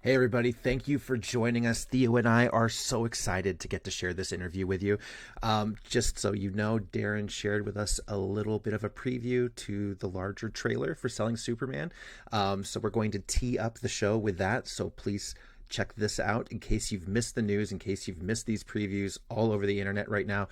Hey, everybody. Thank you for joining us. Theo and I are so excited to get to share this interview with you. Just so you know, Darren shared with us a little bit of a preview to the larger trailer for Selling Superman. So we're going to tee up the show with that. So please check this out in case you've missed the news, in case you've missed these previews all over the internet right now.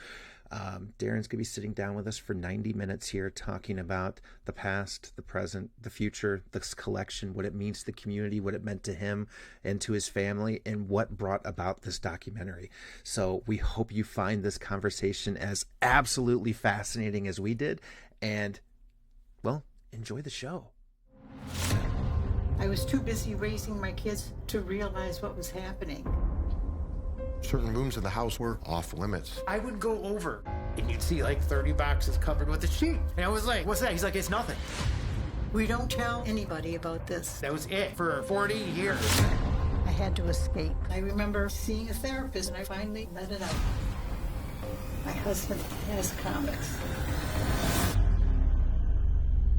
Darren's going to be sitting down with us for 90 minutes here talking about the past, the present, the future, this collection, what it means to the community, what it meant to him and to his family, and what brought about this documentary. So we hope you find this conversation as absolutely fascinating as we did. And, well, enjoy the show. I was too busy raising my kids to realize what was happening. Certain rooms of the house were off limits. I would go over and you'd see like 30 boxes covered with a sheet. And I was like, what's that? He's like, it's nothing. We don't tell anybody about this. That was it for 40 years. I had to escape. I remember seeing a therapist and I finally let it out. My husband has comics.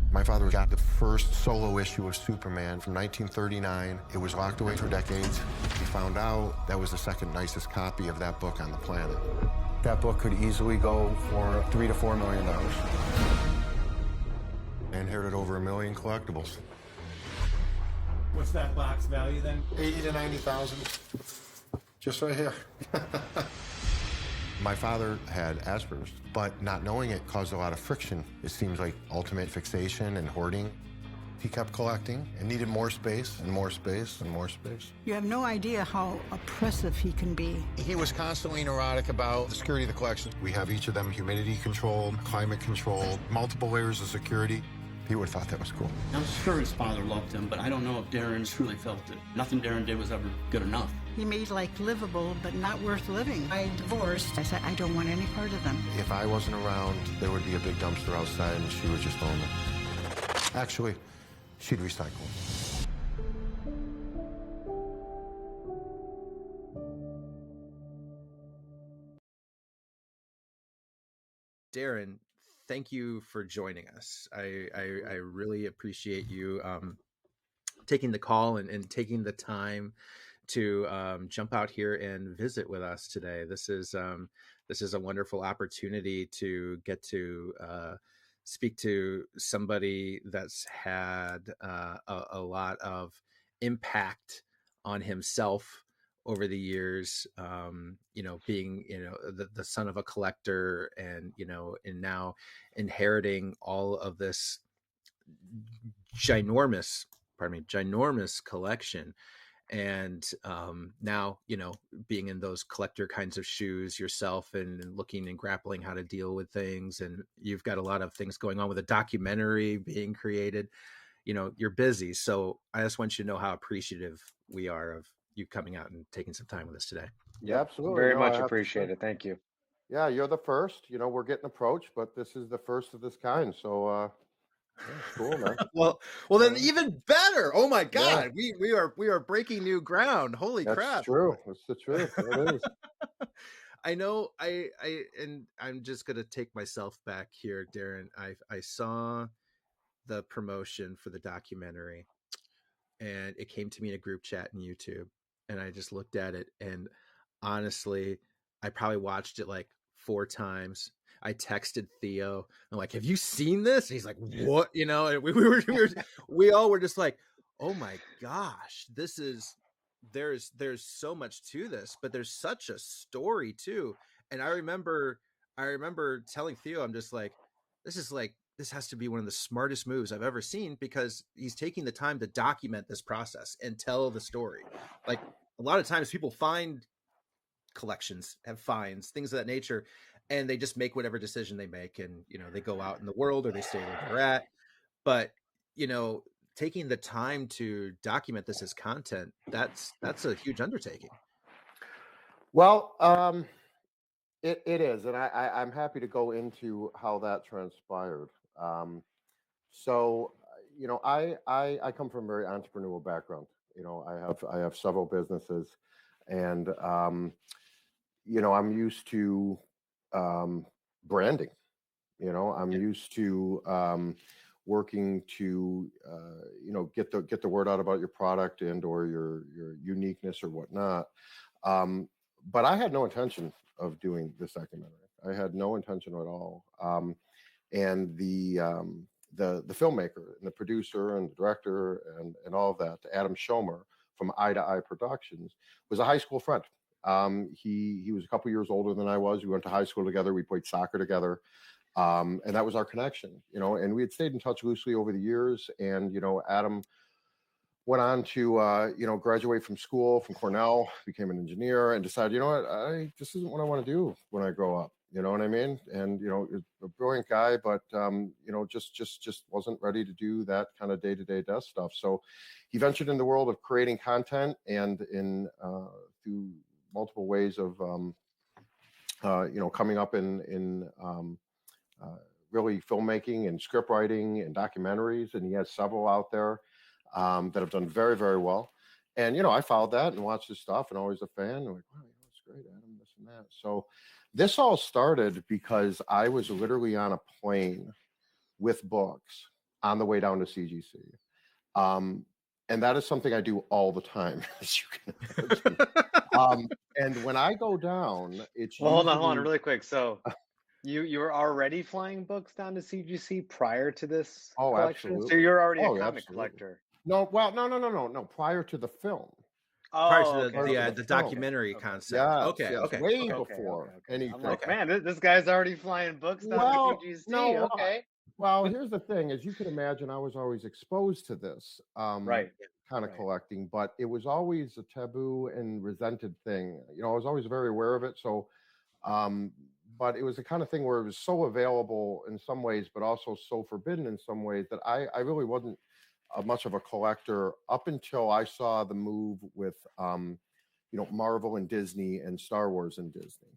My father got the first solo issue of Superman from 1939. It was locked away for decades. He found out that was the second nicest copy of that book on the planet. That book could easily go for $3 to $4 million. I inherited over 1 million collectibles. What's that box value then? 80 to 90,000. Just right here. My father had Asperger's, but not knowing it caused a lot of friction. It seems like ultimate fixation and hoarding. He kept collecting and needed more space and more space and more space. You have no idea how oppressive he can be. He was constantly neurotic about the security of the collection. We have each of them humidity controlled, climate controlled, multiple layers of security. He would have thought that was cool. I'm sure his father loved him, but I don't know if Darren truly felt it. Nothing Darren did was ever good enough. He made life livable, but not worth living. I divorced. I said, I don't want any part of them. If I wasn't around, there would be a big dumpster outside and she would just own it. Actually, she'd recycle them. Darren, thank you for joining us. I really appreciate you taking the call and taking the time to jump out here and visit with us today. This is a wonderful opportunity to get to speak to somebody that's had a lot of impact on himself over the years, being, the son of a collector and now inheriting all of this ginormous collection. And now, being in those collector kinds of shoes yourself and looking and grappling how to deal with things. And you've got a lot of things going on with a documentary being created. You're busy. So I just want you to know how appreciative we are of you coming out and taking some time with us today. Yeah, absolutely. Very much appreciated. Thank you. Yeah, you're the first. We're getting approached, but this is the first of this kind. So cool, man. well, then even better. Oh my God, yeah. we are breaking new ground. Holy crap! That's true. That's the truth. It is. I know. And I'm just gonna take myself back here, Darren. I saw the promotion for the documentary, and it came to me in a group chat in YouTube, and I just looked at it, and honestly, I probably watched it like 4 times. I texted Theo. I'm like, "Have you seen this?" And he's like, "What?" And we all were just like, "Oh my gosh, there's so much to this, but there's such a story too." And I remember telling Theo, I'm just like, this has to be one of the smartest moves I've ever seen, because he's taking the time to document this process and tell the story. Like, a lot of times people find collections, have finds, things of that nature, and they just make whatever decision they make, and they go out in the world or they stay where they're at. But taking the time to document this as content, that's a huge undertaking. Well, it is, and I'm happy to go into how that transpired. So I come from a very entrepreneurial background. I have several businesses, and I'm used to branding. I'm used to working to get the word out about your product and or your uniqueness or whatnot. But I had no intention of doing this documentary. I had no intention at all. And the filmmaker and the producer and the director and all of that, Adam Schomer from Eye to Eye Productions, was a high school friend. He was a couple years older than I was. We went to high school together. We played soccer together. And that was our connection, and we had stayed in touch loosely over the years. And, Adam went on to, graduate from school, from Cornell, became an engineer, and decided, this isn't what I want to do when I grow up. You know what I mean? And, a brilliant guy, but, just wasn't ready to do that kind of day-to-day desk stuff. So he ventured in the world of creating content and through multiple ways of, coming up in really filmmaking and script writing and documentaries. And he has several out there that have done very, very well. And, I followed that and watched his stuff and always a fan. I'm like, wow, that's great, Adam, this and that. So this all started because I was literally on a plane with books on the way down to CGC. And that is something I do all the time, as you can imagine. And when I go down, it's hold on really quick. So you were already flying books down to CGC prior to this collection? Absolutely. So you're already a comic collector. No, well, no. Prior to the film. Prior to the documentary concept. Okay. Way before anything. I'm like, man, this guy's already flying books down to CGC. No, okay. Well, here's the thing: as you can imagine, I was always exposed to this kind of collecting, but it was always a taboo and resented thing. I was always very aware of it. So, but it was the kind of thing where it was so available in some ways, but also so forbidden in some ways that I really wasn't much of a collector up until I saw the move with, Marvel and Disney and Star Wars and Disney.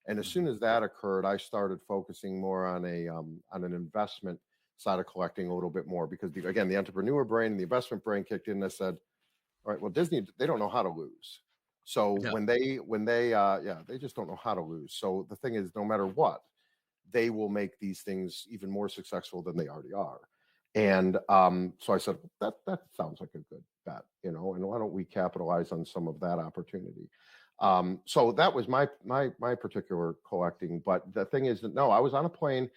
And as soon as that occurred, I started focusing more on an investment side of collecting a little bit more because, again, the entrepreneur brain and the investment brain kicked in and said, all right, well, Disney, they don't know how to lose. So when they just don't know how to lose. So the thing is, no matter what, they will make these things even more successful than they already are. And so I said, that sounds like a good bet, and why don't we capitalize on some of that opportunity? So that was my particular collecting. But the thing is that, no, I was on a plane.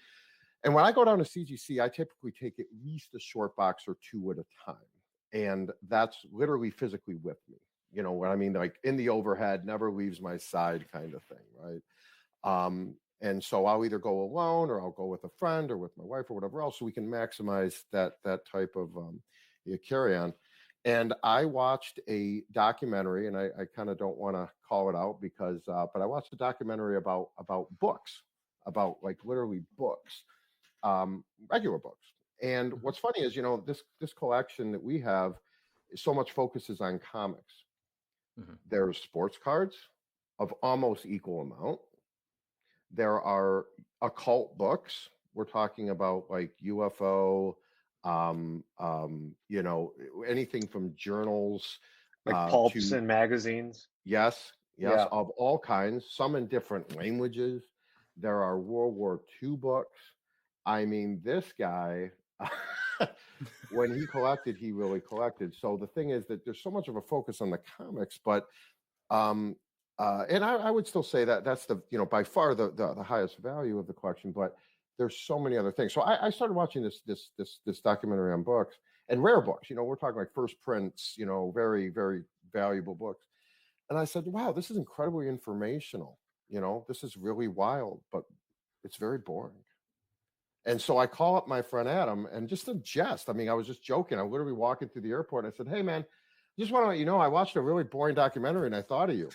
And when I go down to CGC, I typically take at least a short box or two at a time. And that's literally physically with me. You know what I mean? Like in the overhead, never leaves my side kind of thing, right? And so I'll either go alone or I'll go with a friend or with my wife or whatever else, so we can maximize that type of carry on. And I watched a documentary, and I kind of don't want to call it out because, but I watched a documentary about books, about like literally books, regular books. And what's funny is, this collection that we have, so much focuses on comics. There's sports cards of almost equal amount. There are occult books. We're talking about like UFO, anything from journals, like pulps and magazines. Yes, of all kinds. Some in different languages. There are World War II books. I mean, this guy, when he collected, he really collected. So the thing is that there's so much of a focus on the comics, but and I would still say that that's the by far the highest value of the collection. But there's so many other things. So I started watching this documentary on books and rare books. We're talking like first prints. Very, very valuable books. And I said, wow, this is incredibly informational. This is really wild, but it's very boring. And so I call up my friend Adam, and just a jest. I mean, I was just joking. I was literally walking through the airport. And I said, hey, man, just want to let you know, I watched a really boring documentary and I thought of you.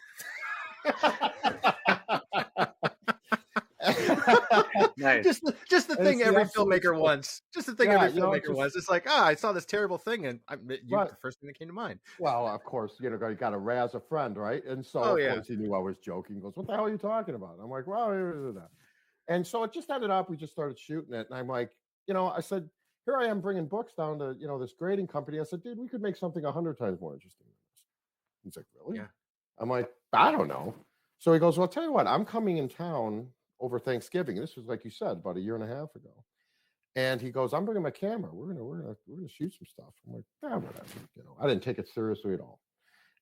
Nice. Just the thing every filmmaker wants. Just the thing every filmmaker wants. It's like, I saw this terrible thing, and the first thing that came to mind. Well, of course, you got to razz a friend, right? And so, of course, he knew I was joking. He goes, what the hell are you talking about? I'm like, well, that. And so it just ended up, we just started shooting it. And I'm like, I said, here I am bringing books down to, this grading company. I said, dude, we could make something 100 times more interesting than this. He's like, really? Yeah. I'm like, I don't know. So he goes, well, I'll tell you what, I'm coming in town over Thanksgiving. This was, like you said, about a year and a half ago. And he goes, I'm bringing my camera. We're gonna shoot some stuff. I'm like, whatever. I didn't take it seriously at all.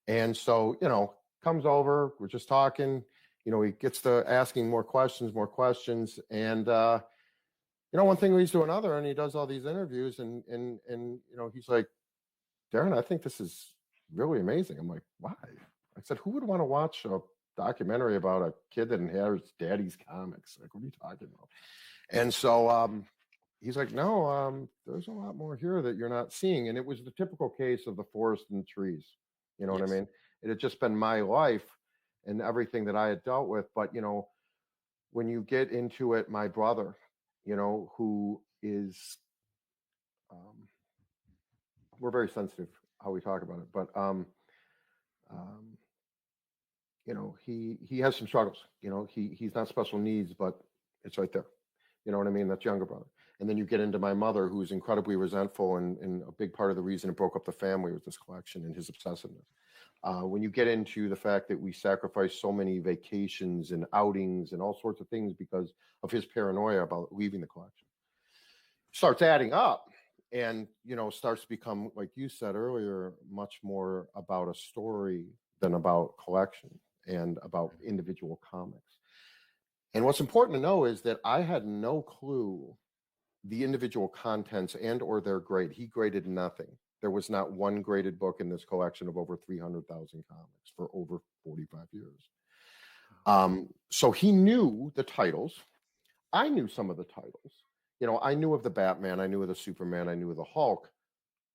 And so, comes over, we're just talking, he gets to asking more questions. And, one thing leads to another, and he does all these interviews and he's like, Darren, I think this is really amazing. I'm like, why? I said, who would want to watch a documentary about a kid that inherits daddy's comics? Like, what are you talking about? And so, he's like, no, there's a lot more here that you're not seeing. And it was the typical case of the forest and the trees. You know what I mean? It had just been my life and everything that I had dealt with. But, when you get into it, my brother, who is, we're very sensitive how we talk about it, but, he has some struggles, he's not special needs, but it's right there. You know what I mean? That's younger brother. And then you get into my mother, who's incredibly resentful, and a big part of the reason it broke up the family was this collection and his obsessiveness. When you get into the fact that we sacrificed so many vacations and outings and all sorts of things because of his paranoia about leaving the collection, starts adding up and, starts to become, like you said earlier, much more about a story than about collection and about individual comics. And what's important to know is that I had no clue the individual contents and or their grade. He graded nothing. There was not one graded book in this collection of over 300,000 comics for over 45 years. So he knew the titles. I knew some of the titles. I knew of the Batman. I knew of the Superman. I knew of the Hulk.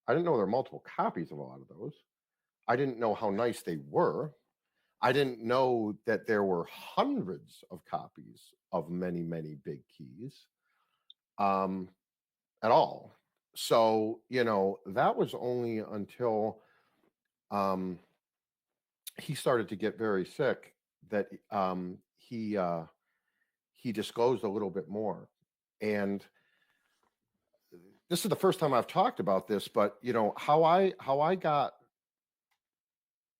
I didn't know there were multiple copies of a lot of those. I didn't know how nice they were. I didn't know that there were hundreds of copies of many, many big keys at all. So, that was only until he started to get very sick that he disclosed a little bit more. And this is the first time I've talked about this, but, how I got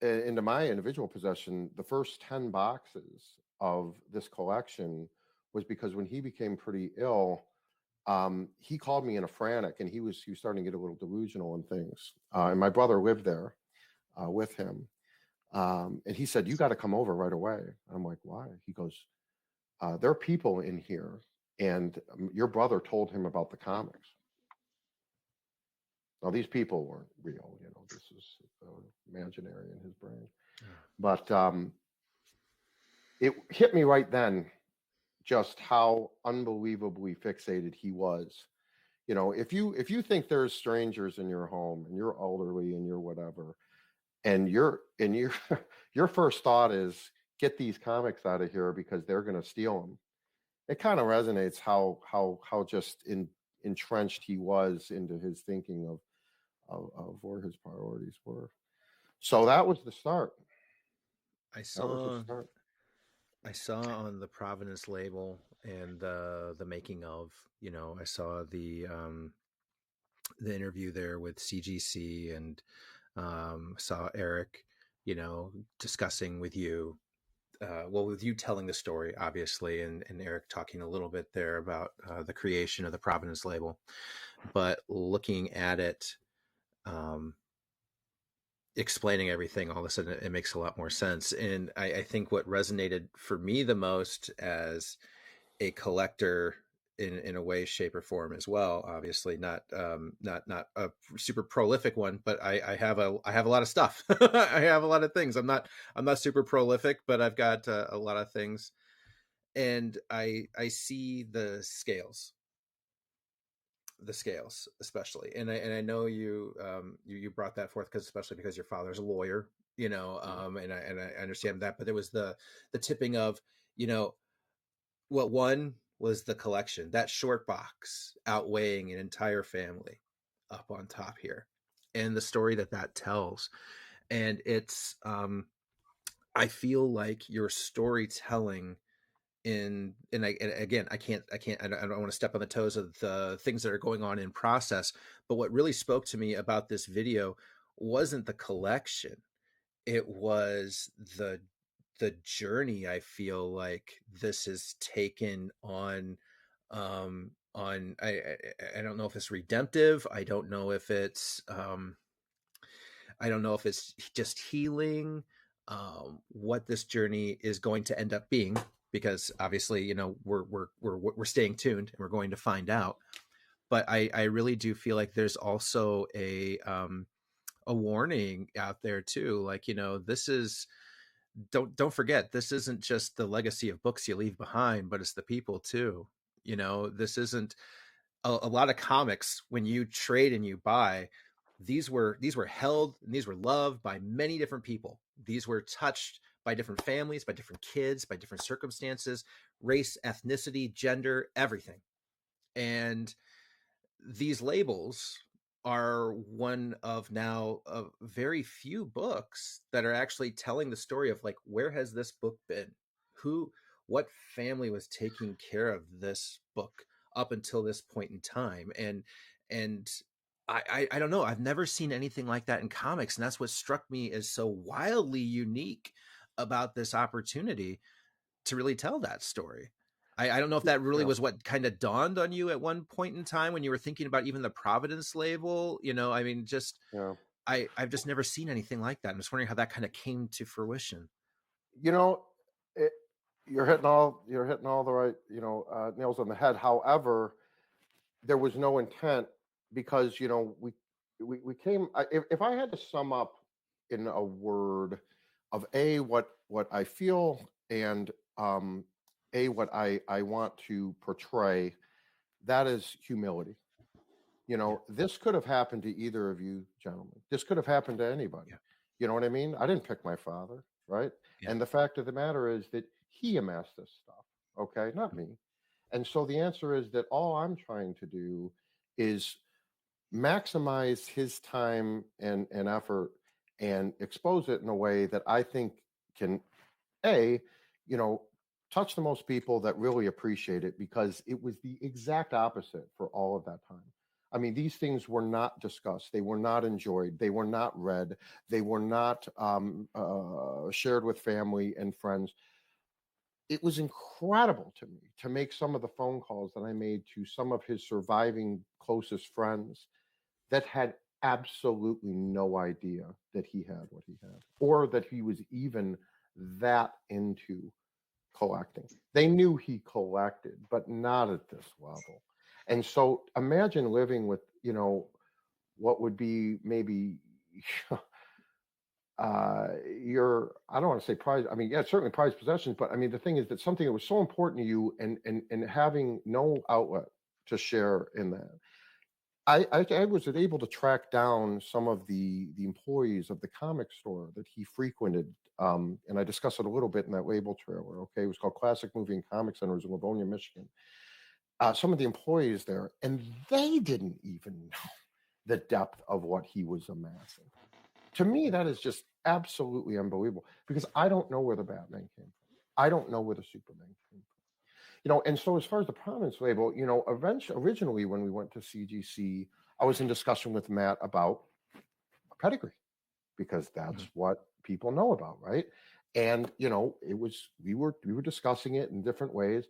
into my individual possession, the first 10 boxes of this collection was because when he became pretty ill, he called me in a frantic, and he was starting to get a little delusional and things. And my brother lived there with him. And he said, you got to come over right away. I'm like, why? He goes, there are people in here, and your brother told him about the comics. Now, these people weren't real, this is imaginary in his brain. But it hit me right then just how unbelievably fixated he was. If you think there's strangers in your home and you're elderly and you're whatever, and your first thought is get these comics out of here because they're going to steal them, it kind of resonates how just entrenched he was into his thinking of where his priorities were. So that was the start. I saw on the Providence label and the making of, I saw the interview there with CGC, and saw Eric, discussing with you, with you telling the story, obviously, and Eric talking a little bit there about the creation of the Providence label, but looking at it, explaining everything, all of a sudden it makes a lot more sense. And I think what resonated for me the most as a collector in a way, shape, or form as well, obviously not a super prolific one, but I have a lot of stuff. I have a lot of things. I'm not super prolific, but I've got a lot of things, and I see the scales especially, and I know you brought that forth especially because your father's a lawyer, and I understand that, but there was the tipping of, what one was the collection, that short box outweighing an entire family up on top here, and the story that tells. And it's I feel like your storytelling and again, I don't want to step on the toes of the things that are going on in process, but what really spoke to me about this video wasn't the collection. It was the journey I feel like this has taken on I don't know if it's redemptive. I don't know if it's just healing, what this journey is going to end up being, because obviously, you know, we're staying tuned and we're going to find out. But I really do feel like there's also a warning out there too. Like, you know, this is, don't forget, this isn't just the legacy of books you leave behind, but it's the people too. You know, this isn't a lot of comics. When you trade and you buy, these were held and these were loved by many different people. These were touched by different families, by different kids, by different circumstances, race, ethnicity, gender, everything. And these labels are one of now of very few books that are actually telling the story of, like, where has this book been? What family was taking care of this book up until this point in time? And I don't know. I've never seen anything like that in comics. And that's what struck me as so wildly unique about this opportunity to really tell that story. I don't know if that really was what kind of dawned on you at one point in time when you were thinking about even the Providence label. You know, I mean, just I've just never seen anything like that. I'm just wondering how that kind of came to fruition. You know, you're hitting all the right, you know, nails on the head. However, there was no intent, because, you know, we came. If I had to sum up in a word of what I feel, and what I want to portray, that is humility. You know, this could have happened to either of you gentlemen. This could have happened to anybody. Yeah. You know what I mean? I didn't pick my father, right? Yeah. And the fact of the matter is that he amassed this stuff, okay, not me. And so the answer is that all I'm trying to do is maximize his time and effort, and expose it in a way that I think can, you know, touch the most people that really appreciate it, because it was the exact opposite for all of that time. I mean, these things were not discussed. They were not enjoyed. They were not read. They were not shared with family and friends. It was incredible to me to make some of the phone calls that I made to some of his surviving closest friends that had absolutely no idea that he had what he had, or that he was even that into collecting. They knew he collected, but not at this level. And so imagine living with, you know, what would be maybe your, I don't want to say prize. I mean, yeah, certainly prized possessions, but I mean, the thing is that something that was so important to you, and having no outlet to share in that. I was able to track down some of the employees of the comic store that he frequented, and I discussed it a little bit in that label trailer. Okay, it was called Classic Movie and Comic Centers in Livonia, Michigan. Some of the employees there, and they didn't even know the depth of what he was amassing. To me, that is just absolutely unbelievable, because I don't know where the Batman came from. I don't know where the Superman came from. You know, and so as far as the Providence label, you know, originally when we went to CGC, I was in discussion with Matt about pedigree, because that's what people know about, right? And you know, we were discussing it in different ways,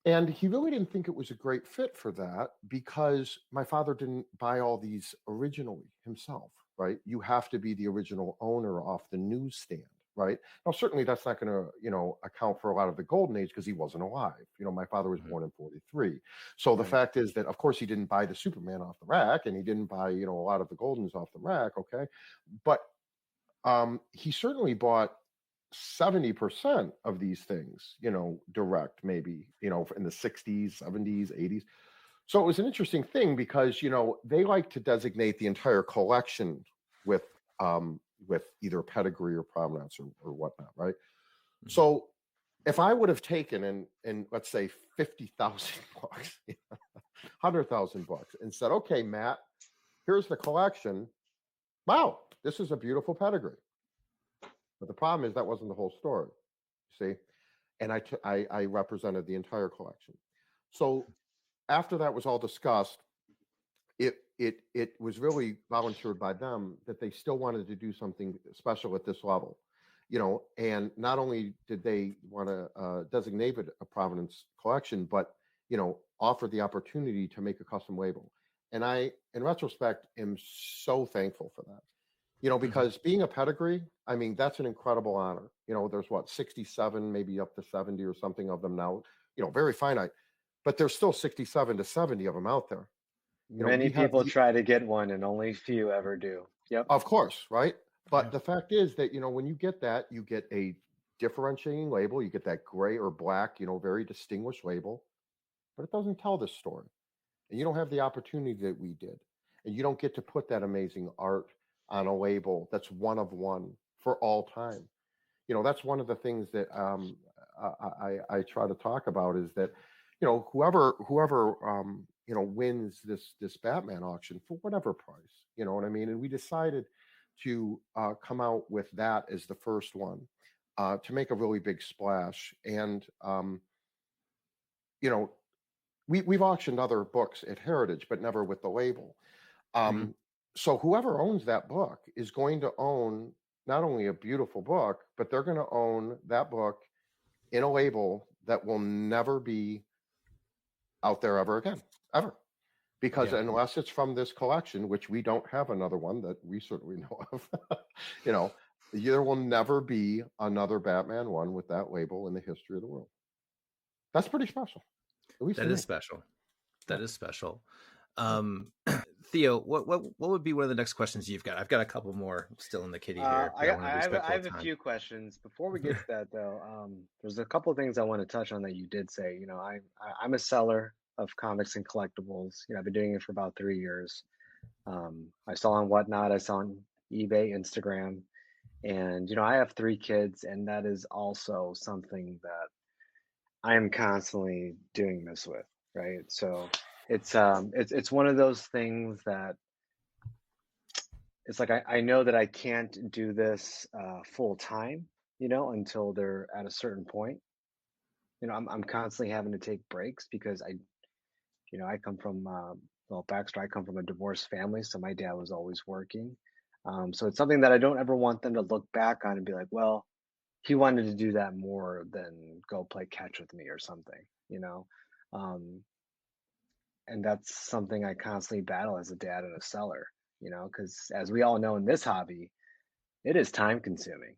and he really didn't think it was a great fit for that, because my father didn't buy all these originally himself, right? You have to be the original owner off the newsstand. Right. Now, certainly that's not going to, you know, account for a lot of the golden age, because he wasn't alive. You know, my father was born in 43. So the fact is that, of course, he didn't buy the Superman off the rack, and he didn't buy, you know, a lot of the Goldens off the rack. OK, but he certainly bought 70% of these things, you know, direct, maybe, you know, in the 60s, 70s, 80s. So it was an interesting thing, because, you know, they like to designate the entire collection with either pedigree or provenance or whatnot, right? Mm-hmm. So if I would have taken and let's say 50,000 bucks, 100,000 bucks, and said, okay, Matt, here's the collection. Wow, this is a beautiful pedigree. But the problem is that wasn't the whole story, see? And I represented the entire collection. So after that was all discussed, it was really volunteered by them that they still wanted to do something special at this level, you know, and not only did they want to designate it a Providence collection, but offered the opportunity to make a custom label. And I, in retrospect, am so thankful for that. Because being a pedigree, I mean, that's an incredible honor. There's 67, maybe up to 70 or something of them now, very finite, but there's still 67 to 70 of them out there. Many people try to get one and only few ever do. Yep. Of course, right? But the fact is that, when you get that, you get a differentiating label, you get that gray or black, very distinguished label, but it doesn't tell the story. And you don't have the opportunity that we did. And you don't get to put that amazing art on a label that's one of one for all time. That's one of the things that I try to talk about is that, whoever wins this Batman auction for whatever price, you know what I mean? And we decided to come out with that as the first one to make a really big splash. And, we've auctioned other books at Heritage, but never with the label. So whoever owns that book is going to own not only a beautiful book, but they're going to own that book in a label that will never be out there ever again, ever. Because unless it's from this collection, which we don't have another one that we certainly know of, there will never be another Batman one with that label in the history of the world. That's pretty special. That is special. That is special. Theo, what would be one of the next questions you've got? I've got a couple more still in the kitty here. I have a few questions. Before we get to that, though, there's a couple of things I want to touch on that you did say. I'm a seller of comics and collectibles. I've been doing it for about 3 years. I sell on Whatnot. I sell on eBay, Instagram, and I have 3 kids, and that is also something that I am constantly doing this with, right? So it's one of those things that it's like I know that I can't do this full time, until they're at a certain point. I'm constantly having to take breaks because I come from backstory. I come from a divorced family, so my dad was always working. So it's something that I don't ever want them to look back on and be like, well, he wanted to do that more than go play catch with me or something, and that's something I constantly battle as a dad and a seller, because as we all know in this hobby, it is time consuming,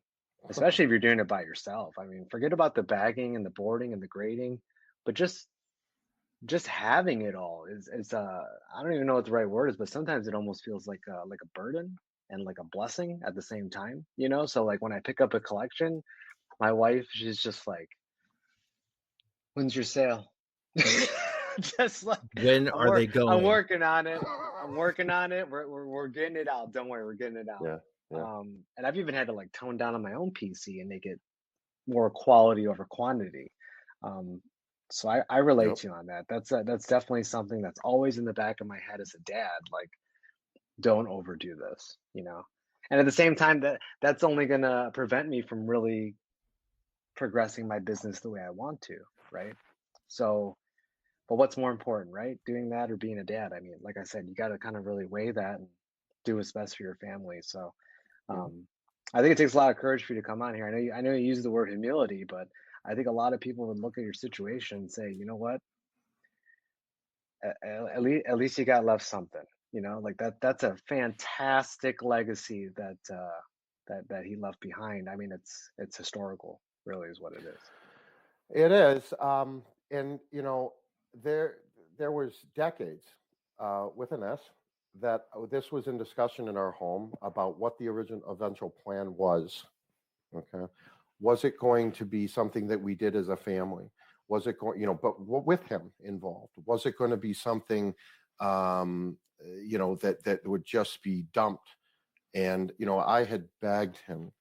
especially if you're doing it by yourself. I mean, forget about the bagging and the boarding and the grading, but just having it all is I don't even know what the right word is, but sometimes it almost feels like a burden and like a blessing at the same time, So like when I pick up a collection, my wife, she's just like, when's your sale? Just like, when are they going? I'm working on it. We're getting it out. Don't worry, we're getting it out. Yeah. And I've even had to like tone down on my own PC and make it more quality over quantity. So I relate to you on that. That's definitely something that's always in the back of my head as a dad. Like, don't overdo this, And at the same time, that's only gonna prevent me from really progressing my business the way I want to, right? So, but what's more important, right? Doing that or being a dad? I mean, like I said, you got to kind of really weigh that and do what's best for your family. So, I think it takes a lot of courage for you to come on here. I know you use the word humility, but I think a lot of people would look at your situation and say, you know what? At least you got left something, like that's a fantastic legacy that he left behind. I mean, it's historical, really is what it is. It is. And there was decades with an S that this was in discussion in our home about what the eventual plan was. Okay. Was it going to be something that we did as a family? Was it going, but with him involved? Was it going to be something, that would just be dumped? And, I had begged him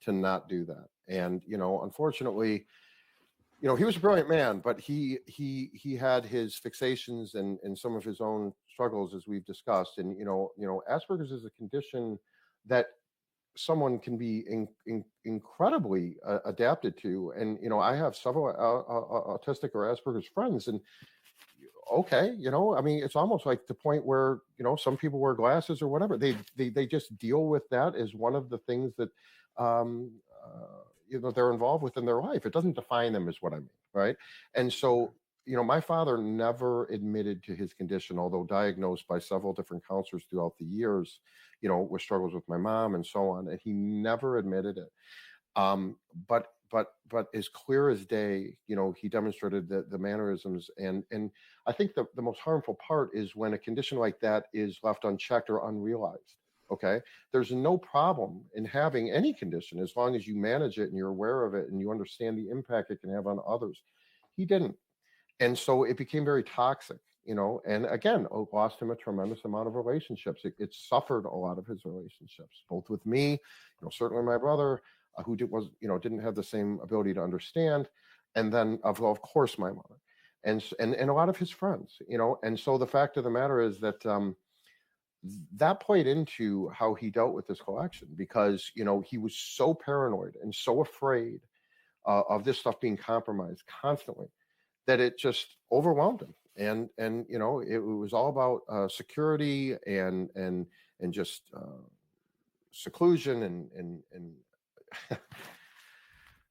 to not do that. And, unfortunately, he was a brilliant man, but he had his fixations and some of his own struggles, as we've discussed. And, Asperger's is a condition that someone can be incredibly adapted to. And, I have several autistic or Asperger's friends, and okay, I mean, it's almost like the point where, some people wear glasses or whatever. They just deal with that as one of the things that, they're involved with in their life. It doesn't define them, is what I mean, right? And so my father never admitted to his condition, although diagnosed by several different counselors throughout the years, with struggles with my mom and so on, and he never admitted it. Um, but as clear as day, he demonstrated the mannerisms, and I think the most harmful part is when a condition like that is left unchecked or unrealized. Okay, there's no problem in having any condition as long as you manage it and you're aware of it and you understand the impact it can have on others. He didn't, and so it became very toxic. And again, lost him a tremendous amount of relationships. It suffered a lot of his relationships, both with me, certainly my brother, who didn't have the same ability to understand, and then of course my mother, and a lot of his friends. And so the fact of the matter is that that played into how he dealt with this collection, because he was so paranoid and so afraid of this stuff being compromised constantly that it just overwhelmed him. And it was all about security and just seclusion and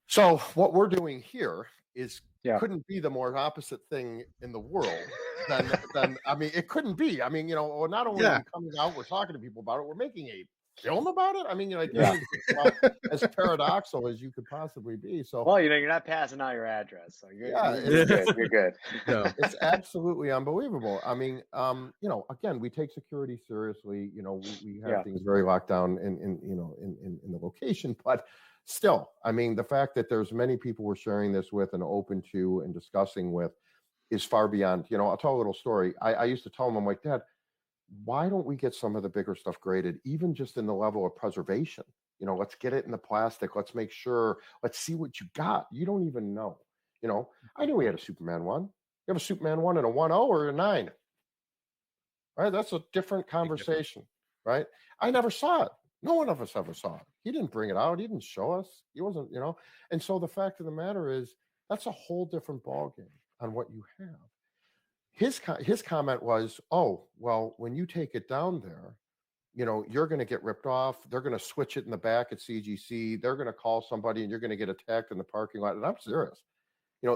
so what we're doing here is couldn't be the more opposite thing in the world than I mean, it couldn't be. I mean, not only are we coming out, we're talking to people about it, we're making a film about it. I mean, as paradoxical as you could possibly be. So, well, you're not passing out your address, so you're good. You're good. No, it's absolutely unbelievable. I mean, again, we take security seriously. We have things very locked down in the location, but still, I mean, the fact that there's many people we're sharing this with and open to and discussing with is far beyond. I'll tell a little story. I used to tell them, I'm like, Dad, why don't we get some of the bigger stuff graded, even just in the level of preservation? Let's get it in the plastic. Let's make sure. Let's see what you got. You don't even know. I knew we had a Superman 1. You have a Superman 1 and a 1.0 or a 9. Right? That's a different conversation, right? I never saw it. No one of us ever saw it. He didn't bring it out. He didn't show us. He wasn't, And so the fact of the matter is, that's a whole different ballgame on what you have. His comment was, oh, well, when you take it down there, you're going to get ripped off. They're going to switch it in the back at CGC. They're going to call somebody and you're going to get attacked in the parking lot. And I'm serious.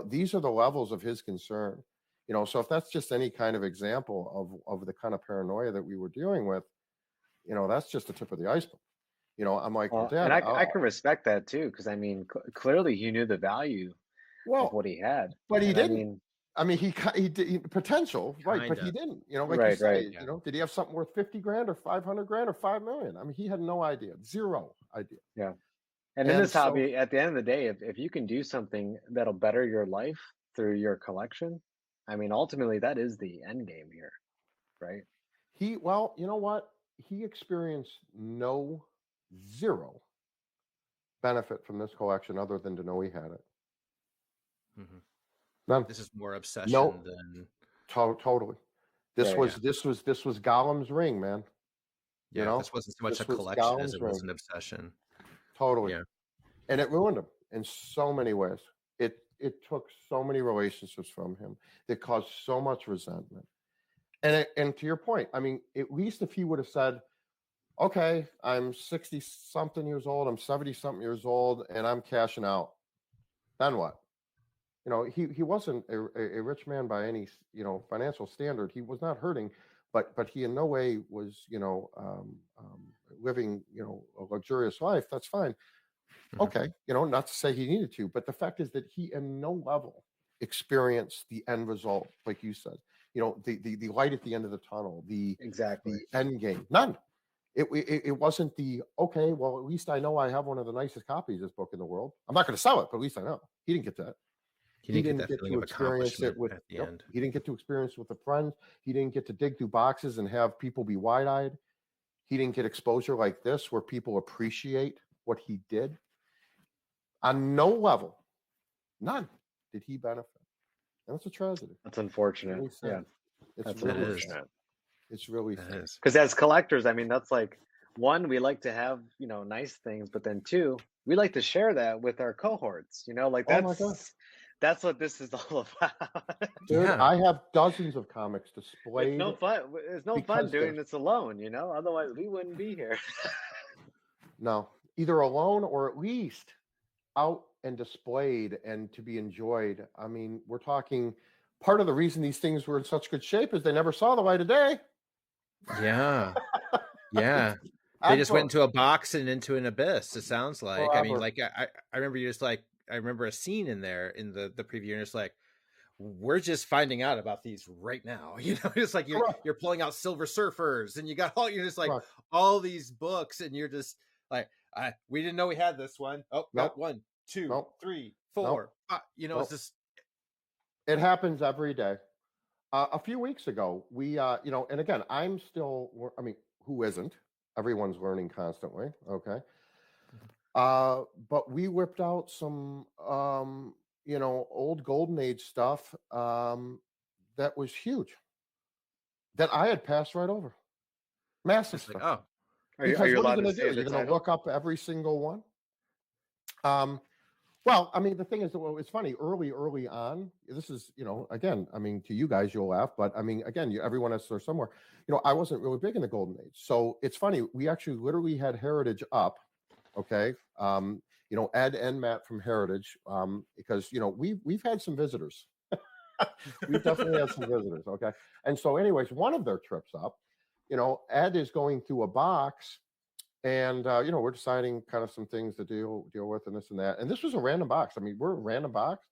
These are the levels of his concern. So if that's just any kind of example of the kind of paranoia that we were dealing with, that's just the tip of the iceberg. I'm like, well, Dad, and I can respect that too, because I mean, clearly he knew the value of what he had, but he didn't. He did potential, right? But he didn't. Like you say, did he have something worth $50,000 or $500,000 or $5 million? I mean, he had no idea, zero idea. Yeah. And in this hobby, at the end of the day, if you can do something that'll better your life through your collection, I mean, ultimately that is the end game here, right? Well, you know what? He experienced zero benefit from this collection other than to know he had it. Mm-hmm. None. This is more obsession than totally. This was Gollum's ring, man. This wasn't so much a collection as it was an obsession. Totally. Yeah. And it ruined him in so many ways. It took so many relationships from him. It caused so much resentment. And to your point, I mean, at least if he would have said, okay, I'm 60-something years old, I'm 70-something years old, and I'm cashing out, then what? He wasn't a rich man by any, financial standard. He was not hurting, but he in no way was, living, a luxurious life. That's fine. Mm-hmm. Okay. Not to say he needed to, but the fact is that he in no level experienced the end result, like you said, the light at the end of the tunnel, the end game, none. It wasn't the, okay, well, at least I know I have one of the nicest copies of this book in the world. I'm not going to sell it, but at least I know. He didn't get that. He didn't get to experience it with the end. He didn't get to experience it with a friend. He didn't get to dig through boxes and have people be wide-eyed. He didn't get exposure like this where people appreciate what he did. On no level, none, did he benefit. And that's a tragedy. That's unfortunate. Really sad. It's really unfortunate. It's really sad. Because as collectors, I mean, that's like, one, we like to have, nice things, but then two, we like to share that with our cohorts, like that's what this is all about. Dude, I have dozens of comics displayed. It's no fun. It's no fun doing this alone, otherwise we wouldn't be here. No, either alone or at least out and displayed and to be enjoyed. I mean, we're talking part of the reason these things were in such good shape is they never saw the light of day. Yeah. Yeah. They just went Ever. into a box and into an abyss, it sounds like. I mean, Forever. like I remember you just like I remember a scene in there in the preview, and it's like, we're just finding out about these right now. You know, it's like Correct. you're pulling out Silver Surfers, and you're just like Correct. all these books, and you're just like, we didn't know we had this one. Oh, Nope. got 1, 2, Nope. 3, 4. Nope. You know, Nope. it's just It happens every day. A few weeks ago, we, you know, and again, I'm still, I mean, who isn't? Everyone's learning constantly. Okay. But we whipped out some, you know, old golden age stuff that was huge that I had passed right over. Massive it's like, stuff. oh, Are you Because what are allowed you to going to say do? the You're going to title? look up every single one? Well, I mean, the thing is, well, it's funny. Early on, this is, you know, again, I mean, to you guys, you'll laugh, but I mean, again, everyone has to start somewhere. You know, I wasn't really big in the golden age, so it's funny. We actually literally had Heritage up, okay. You know, Ed and Matt from Heritage, because you know we've had some visitors. We've definitely had some visitors, okay. And so, anyways, one of their trips up, you know, Ed is going through a box. And you know, we're deciding kind of some things to deal with and this and that. And this was a random box. I mean, we're a random box.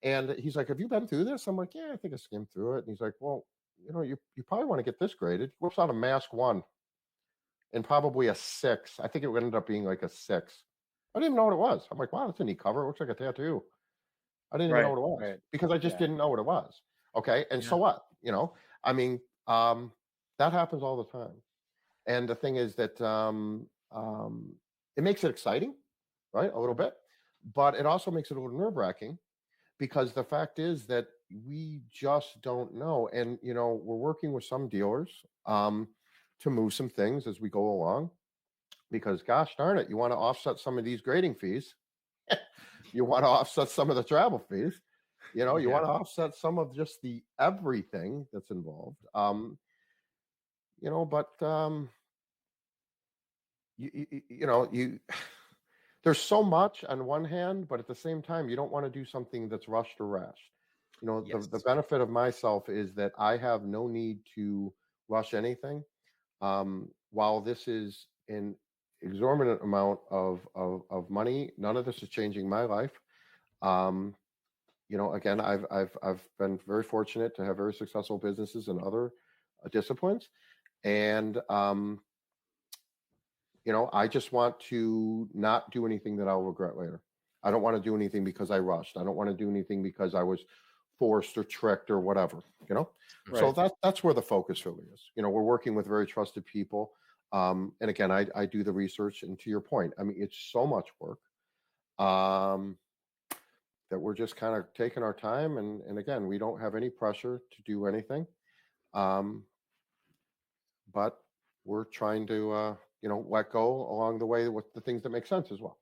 And he's like, "Have you been through this?" I'm like, "Yeah, I think I skimmed through it." And he's like, "Well, you know, you probably want to get this graded." He whips out a Mask 1 and probably a 6. I think it ended up being like a 6. I didn't even know what it was. I'm like, "Wow, that's a neat cover. It looks like a tattoo." I didn't even know Right, what it was right. because I just Yeah. didn't know what it was. Okay. And so Yeah. what? You know, I mean, that happens all the time. And the thing is that it makes it exciting, right? A little bit, but it also makes it a little nerve-wracking because the fact is that we just don't know. And you know, we're working with some dealers to move some things as we go along because, gosh darn it, you want to offset some of these grading fees. You want to offset some of the travel fees. You know, you Yeah. want to offset some of just the everything that's involved. You know, but you know, there's so much on one hand, but at the same time, you don't want to do something that's rushed or rash. You know, Yes. the benefit of myself is that I have no need to rush anything. While this is an exorbitant amount of money, none of this is changing my life. You know, again, I've been very fortunate to have very successful businesses in other disciplines, and you know, I just want to not do anything that I'll regret later. I don't want to do anything because I rushed. I don't want to do anything because I was forced or tricked or whatever, you know? So Right. that's where the focus really is. You know, we're working with very trusted people. And again, I do the research. And to your point, I mean, it's so much work that we're just kind of taking our time. And again, we don't have any pressure to do anything. But we're trying to, you know, let go along the way with the things that make sense as well.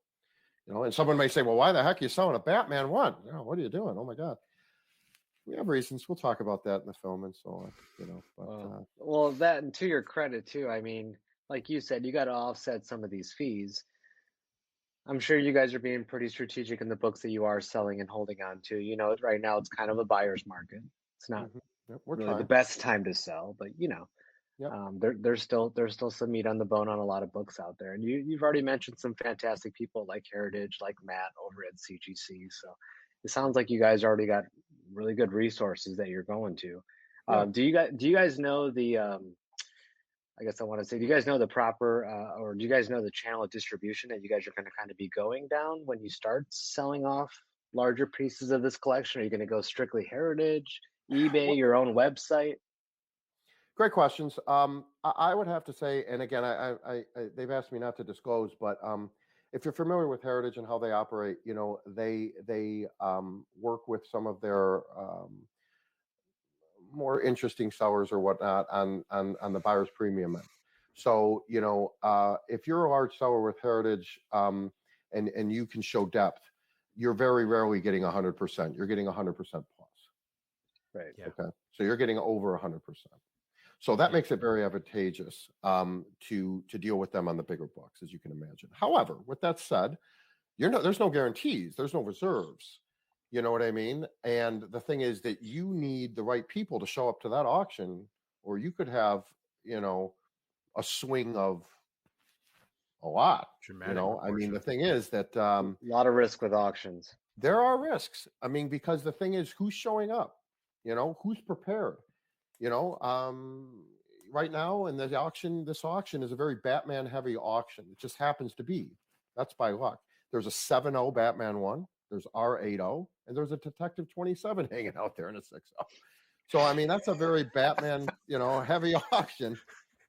You know, and someone may say, "Well, why the heck are you selling a Batman 1? You know, what are you doing? Oh my God." We have reasons. We'll talk about that in the film and so on. You know, but Well, that, and to your credit too, I mean, like you said, you got to offset some of these fees. I'm sure you guys are being pretty strategic in the books that you are selling and holding on to. You know, right now it's kind of a buyer's market. It's not yep, we're really the trying. best time to sell, but you know, Yep. there's still some meat on the bone on a lot of books out there. And you've already mentioned some fantastic people like Heritage, like Matt over at CGC. So it sounds like you guys already got really good resources that you're going to. Yeah. Do you guys know the I guess I want to say, do you guys know the proper, or do you guys know the channel of distribution that you guys are going to kind of be going down when you start selling off larger pieces of this collection? Are you going to go strictly Heritage, eBay, Well, your own website? great questions. I would have to say, and again, they've asked me not to disclose, but if you're familiar with Heritage and how they operate, you know, they work with some of their more interesting sellers or whatnot on the buyer's premium end. So, you know, if you're a large seller with Heritage and you can show depth, you're very rarely getting 100%. You're getting 100% plus. Right. Yeah. Okay. So you're getting over 100%. So that makes it very advantageous to deal with them on the bigger books, as you can imagine. However, with that said, there's no guarantees, there's no reserves. You know what I mean? And the thing is that you need the right people to show up to that auction, or you could have, you know, a swing of a lot. Dramatic You know, I mean, the proportion. thing is that A lot of risk with auctions. there are risks. I mean, because the thing is, who's showing up? You know, who's prepared? You know, right now in the auction, this auction is a very Batman heavy auction. It just happens to be. That's by luck. There's a 7.0 Batman 1, there's R80, and there's a Detective 27 hanging out there in a 6.0. So, I mean, that's a very Batman, you know, heavy auction.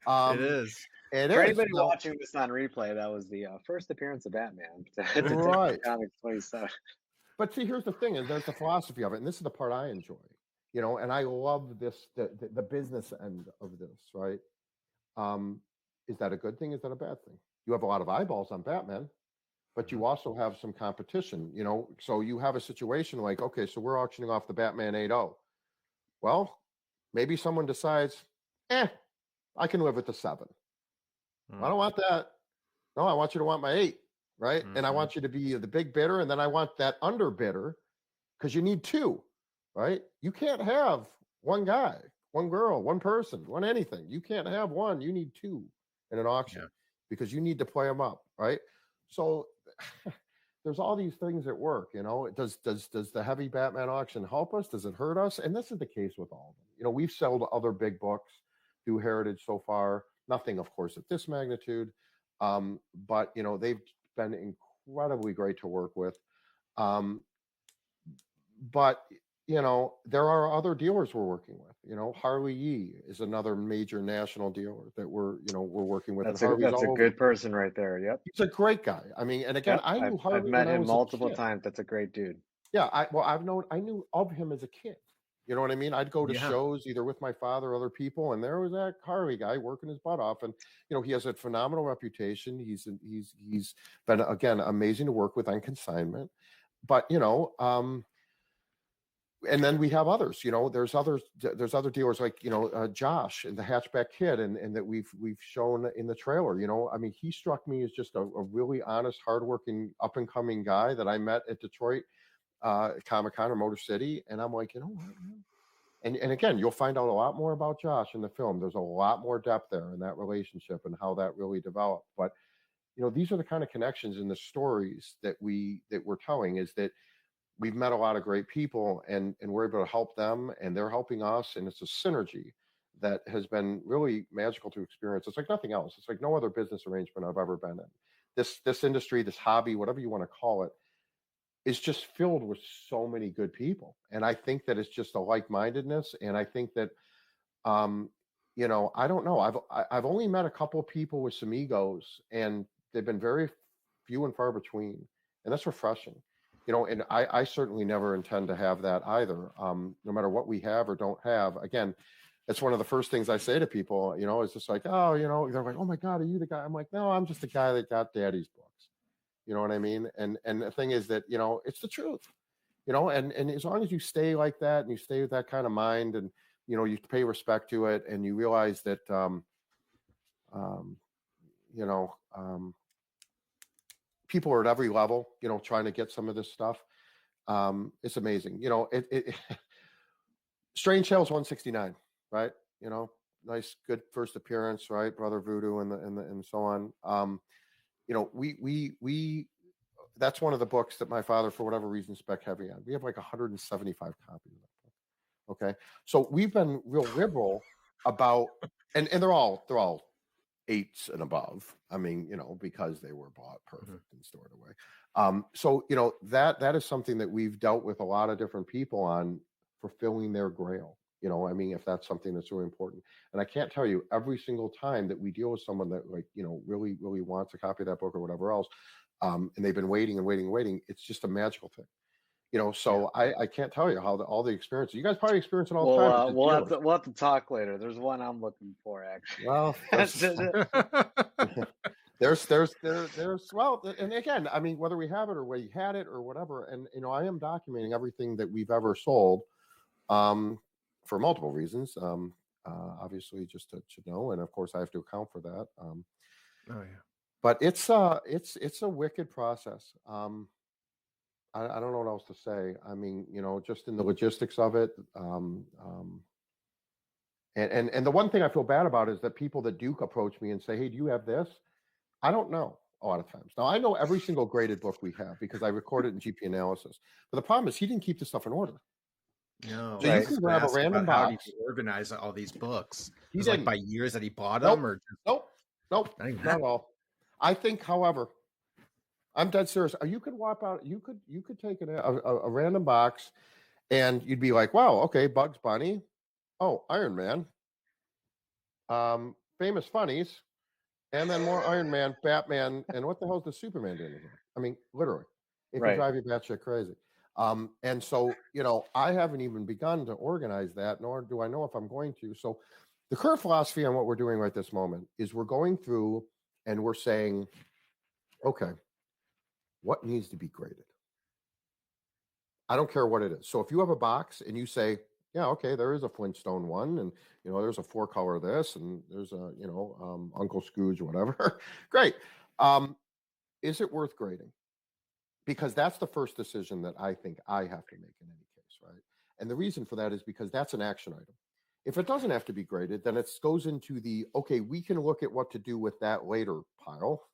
It is. It For is. anybody Now, watching this on replay, that was the first appearance of Batman. right. Comics 27. But see, here's the thing, is there's the philosophy of it, and this is the part I enjoy, you know, and I love this, the business end of this, right? Is that a good thing? Is that a bad thing? You have a lot of eyeballs on Batman, but you also have some competition, you know. So you have a situation like, okay, so we're auctioning off the Batman 8.0. Well, maybe someone decides, I can live with the 7. I don't want that. No, I want you to want my 8, right? And I want you to be the big bidder, and then I want that under bidder, because you need 2, right? You can't have one guy, one girl, one person, one anything. You can't have one. You need 2 in an auction because you need to play them up, right? So there's all these things at work, you know. Does the heavy Batman auction help us? Does it hurt us? And this is the case with all of them. You know, we've sold other big books through Heritage so far. Nothing, of course, at this magnitude. But, you know, they've been incredibly great to work with. But, you know, there are other dealers we're working with. You know, Harley Yee is another major national dealer that we're working with. That's and a good person right there. Yep. He's a great guy. I mean, and again, I knew Harley. I've met when I him was a multiple kid. times. That's a great dude. Yeah, I knew of him as a kid. You know what I mean? I'd go to shows either with my father or other people, and there was that Harley guy working his butt off. And you know, he has a phenomenal reputation. He's been, again, amazing to work with on consignment. But you know, and then we have others. You know, there's other dealers like, you know, Josh and the Hatchback Kid, and that we've shown in the trailer. You know, I mean, he struck me as just a really honest, hardworking, up and coming guy that I met at Detroit Comic-Con or Motor City, and I'm like, you know what, man? And again, you'll find out a lot more about Josh in the film. There's a lot more depth there in that relationship and how that really developed. But you know, these are the kind of connections in the stories that we're telling, is that we've met a lot of great people, and we're able to help them, and they're helping us, and it's a synergy that has been really magical to experience. It's like nothing else. It's like no other business arrangement I've ever been in. This industry, this hobby, whatever you want to call it, is just filled with so many good people. And I think that it's just a like-mindedness. And I think that, you know, I don't know. I've only met a couple of people with some egos, and they've been very few and far between. And that's refreshing, you know, and I certainly never intend to have that either. No matter what we have or don't have. Again, it's one of the first things I say to people, you know, it's just like, oh, you know, they're like, oh my God, are you the guy? I'm like, no, I'm just the guy that got daddy's books. You know what I mean? And the thing is that, you know, it's the truth, you know, and as long as you stay like that, and you stay with that kind of mind, and, you know, you pay respect to it, and you realize that, you know, people are at every level, you know, trying to get some of this stuff. It's amazing. You know, Strange Tales 169, right? You know, nice, good first appearance, right? Brother Voodoo and so on. You know, we that's one of the books that my father, for whatever reason, spec heavy on. We have like 175 copies of that book. Okay, so we've been real liberal about, and they're all 8s and above. I mean, you know, because they were bought perfect and stored away. So you know, that is something that we've dealt with a lot of different people on, fulfilling their grail. You know, I mean, if that's something that's really important. And I can't tell you, every single time that we deal with someone that, like, you know, really, really wants a copy of that book or whatever else, and they've been waiting and waiting and waiting, it's just a magical thing. You know, so I can't tell you how all the experiences. You guys probably experience it all the time. We'll have to talk later. There's one I'm looking for, actually. Well, there's well, and again, I mean, whether we have it or we had it or whatever, and you know, I am documenting everything that we've ever sold. For multiple reasons, obviously, just to know, and of course, I have to account for that. Oh yeah, but it's a wicked process. I don't know what else to say. I mean, just in the logistics of it. And the one thing I feel bad about is that people that do approach me and say, "Hey, do you have this?" I don't know a lot of times. Now I know every single graded book we have because I record it in GP analysis. But the problem is he didn't keep the stuff in order. No, So you can grab a random how did box. he organize all these books? He Was it like didn't. by years that he bought Nope. them, or Nope. not even Not that? at all. I think, however, I'm dead serious. You could walk out. You could take a random box, and you'd be like, "Wow, okay, Bugs Bunny, oh, Iron Man, famous funnies, and then more Iron Man, Batman, and what the hell is the Superman doing in here?" I mean, literally, it can Right. drive you batshit crazy. And so, I haven't even begun to organize that, nor do I know if I'm going to. So, the current philosophy on what we're doing right this moment is we're going through and we're saying, okay, what needs to be graded? I don't care what it is. So if you have a box and you say, yeah, okay, there is a Flintstone one, and there's a 4-color this, and there's a Uncle Scrooge, whatever. Great. Is it worth grading? Because that's the first decision that I think I have to make in any case, right? And the reason for that is because that's an action item. If it doesn't have to be graded, then it goes into the okay, we can look at what to do with that later pile.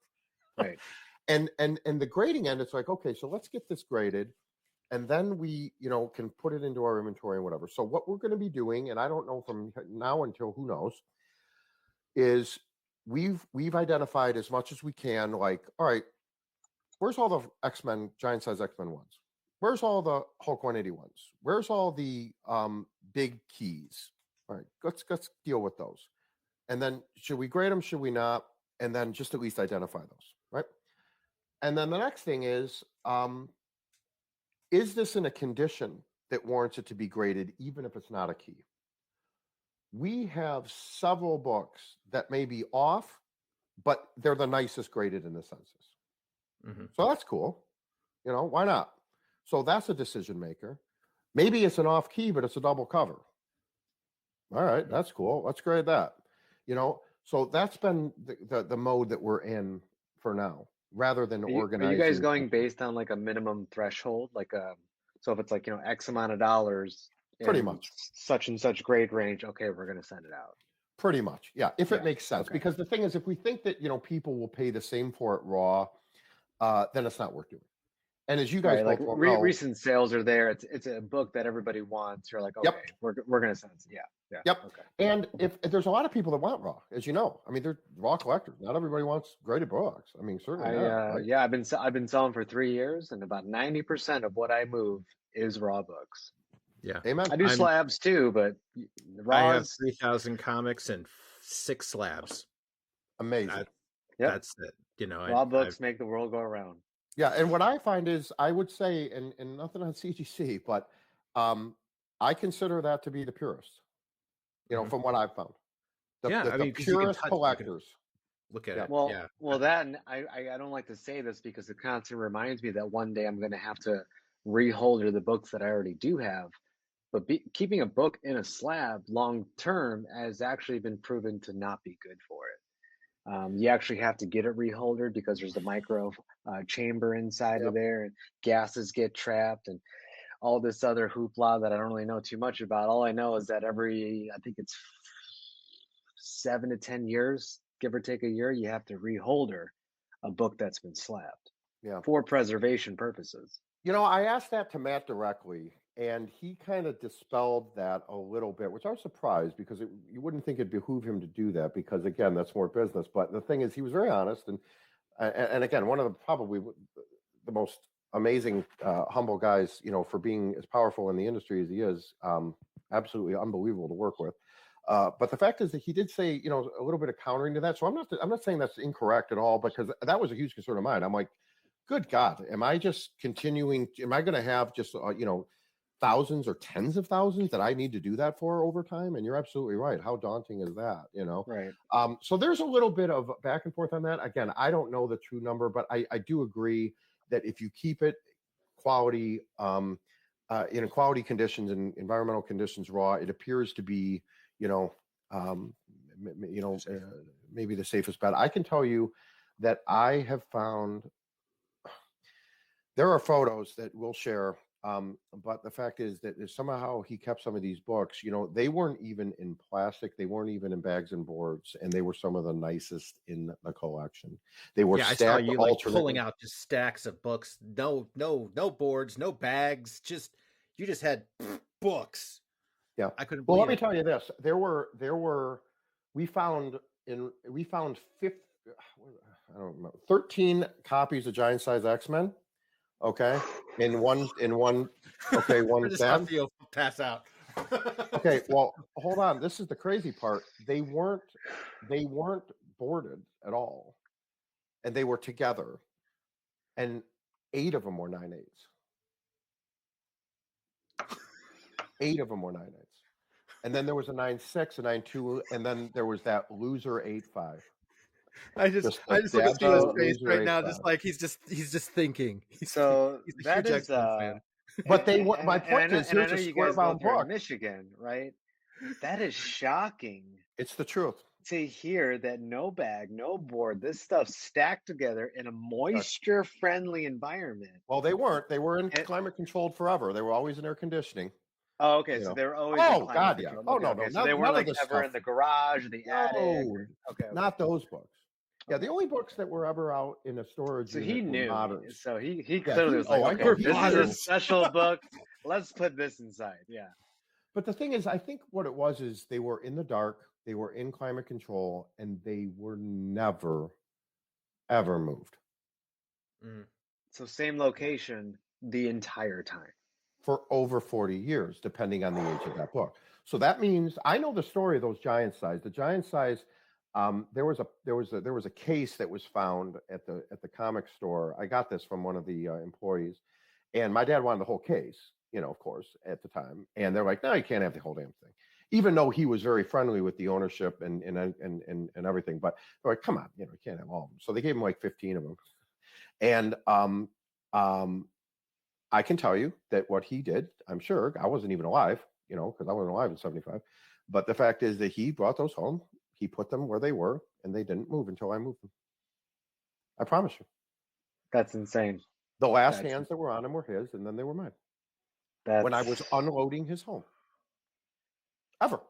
Right. And the grading end, it's like, okay, so let's get this graded. And then we, can put it into our inventory and whatever. So what we're going to be doing, and I don't know from now until who knows, is we've identified as much as we can, like, all right, where's all the X-Men, giant size X-Men ones? Where's all the Hulk 180 ones? Where's all the big keys? All right, let's deal with those. And then should we grade them? Should we not? And then just at least identify those, right? And then the next thing is this in a condition that warrants it to be graded, even if it's not a key? We have several books that may be off, but they're the nicest graded in the census. Mm-hmm. So that's cool. Why not? So that's a decision maker. Maybe it's an off key, but it's a double cover. All right, that's cool. Let's grade that. So that's been the mode that we're in for now, rather than organizing. Are you guys going based on like a minimum threshold? So if it's like, X amount of dollars, pretty much such and such grade range, okay, we're going to send it out. Pretty much. Yeah. If it makes sense, okay. Because the thing is, if we think that, people will pay the same for it raw, then it's not worth doing. And as you guys right, both like know, recent sales are there. It's a book that everybody wants. You're like, okay, we're going to send it. Yeah. Yep. Okay. And if there's a lot of people that want raw, as you know, I mean, they're raw collectors. Not everybody wants graded books. I mean, certainly not. Right? Yeah, I've been selling for 3 years, and about 90% of what I move is raw books. Yeah. Amen. I do slabs too, but I have 3,000 comics and 6 slabs. Amazing. That's it. Raw books make the world go around. Yeah, and what I find is, I would say, and nothing on CGC, but I consider that to be the purest. From what I've found. The purest collectors. Look at it. Well, that, and I don't like to say this because it constantly reminds me that one day I'm going to have to reholder the books that I already do have. But keeping a book in a slab long term has actually been proven to not be good for it. You actually have to get it reholdered because there's the micro chamber inside of there, and gases get trapped, and all this other hoopla that I don't really know too much about. All I know is that I think it's 7 to 10 years, give or take a year, you have to reholder a book that's been slabbed for preservation purposes. I asked that to Matt directly, and he kind of dispelled that a little bit, which I was surprised, because you wouldn't think it'd behoove him to do that, because again, that's more business. But the thing is, he was very honest, and again, one of probably the most amazing, humble guys, for being as powerful in the industry as he is. Absolutely unbelievable to work with. But the fact is that he did say, a little bit of countering to that. So I'm not saying that's incorrect at all, because that was a huge concern of mine. I'm like, good God, am I just continuing? Am I going to have just, thousands or tens of thousands that I need to do that for over time? And you're absolutely right. How daunting is that, Right. So there's a little bit of back and forth on that. Again, I don't know the true number, but I do agree that if you keep it quality, in quality conditions and environmental conditions raw, it appears to be, maybe the safest bet. I can tell you that I have found There are photos that we'll share, but the fact is that somehow he kept some of these books. They weren't even in plastic, they weren't even in bags and boards, and they were some of the nicest in the collection. They were Yeah, I saw stacked you like pulling alternately. out just stacks of books. No boards, no bags. You just had books. Yeah. I couldn't Well, believe let me it. tell you this: we found 50, I don't know, 13 copies of Giant Size X-Men. Okay, in one okay, I one just saw bag. Theo pass out. Okay, well, hold on. This is the crazy part. They weren't boarded at all, and they were together, and 8 of them were 9/8. 8 of them were 9/8, and then there was a 9/6, a 9/2, and then there was that loser 8/5. I just Just the want to see his absolute face loser right now, 8/5. just like he's just thinking. So He's a that huge is X-Men fan. But they and, were. My and I point know is, and I here's know a you guys square bound both are in book. Michigan, right? That is shocking It's the truth. to hear that no bag, no board, this stuff stacked together in a moisture friendly environment. Well, they weren't. They were in And, climate controlled forever. They were always in air conditioning. oh, okay, so they were always in Oh climate God, yeah. control. Oh Okay, no, okay, no, so they weren't none of like this ever stuff. in the garage or the attic. No, Okay, not those books. Yeah, the only books that were ever out in a storage so unit he were knew. moderns. So he Yeah, clearly was like, I okay, know. this is a special book. Let's put this inside. Yeah. But the thing is, I think what it was is they were in the dark, they were in climate control, and they were never, ever moved. So same location the entire time. For over 40 years, depending on the age of that book. So that means I know the story of those Giant Size. The Giant Size, there was a case that was found at the comic store. I got this from one of the employees, and my dad wanted the whole case, of course, at the time. And they're like, no, you can't have the whole damn thing, even though he was very friendly with the ownership and everything. But they're like, come on, you can't have all of them. So they gave him like 15 of them, and I can tell you that what he did, I'm sure, I wasn't even alive, because I wasn't alive in 75. But the fact is that he brought those home, he put them where they were, and they didn't move until I moved them. I promise you. That's insane. The last hands that were on them were his, and then they were mine. When I was unloading his home. Ever.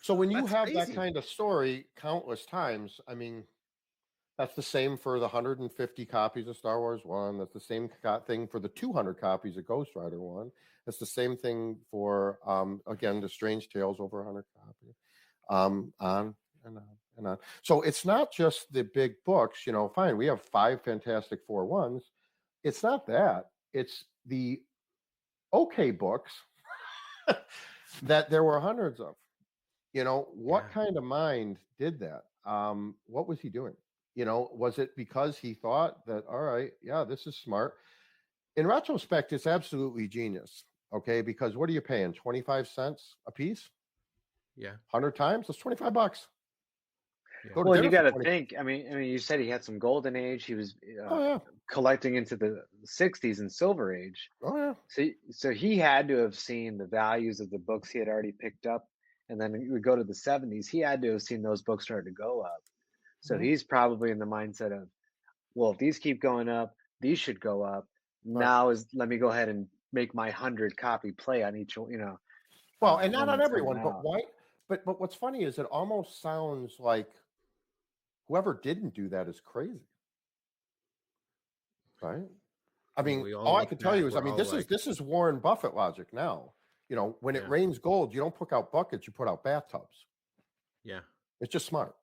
So when you have that kind of story countless times, I mean, that's the same for the 150 copies of Star Wars 1. That's the same thing for the 200 copies of Ghost Rider 1. That's the same thing for, again, the Strange Tales, over 100 copies. On and on and on. So it's not just the big books. Fine, we have 5 Fantastic Four ones. It's not that. It's the okay books that there were hundreds of. What kind of mind did that? What was he doing? Was it because he thought that, all right, yeah, this is smart? In retrospect, it's absolutely genius. Okay, because what are you paying? 25 cents a piece? Yeah. 100 times? That's $25. Yeah. Well, you got to think. I mean, you said he had some golden age. He was collecting into the 60s and silver age. Oh yeah. So he had to have seen the values of the books he had already picked up, and then we go to the 70s. He had to have seen those books start to go up. So he's probably in the mindset of, well, if these keep going up, these should go up. Right. Now let me go ahead and make my 100 copy play on each, Well, and not on everyone, but why? But what's funny is it almost sounds like whoever didn't do that is crazy, right? I mean, all I can tell you is, I mean, this is Warren Buffett logic now. When it rains gold, you don't put out buckets, you put out bathtubs. Yeah, it's just smart.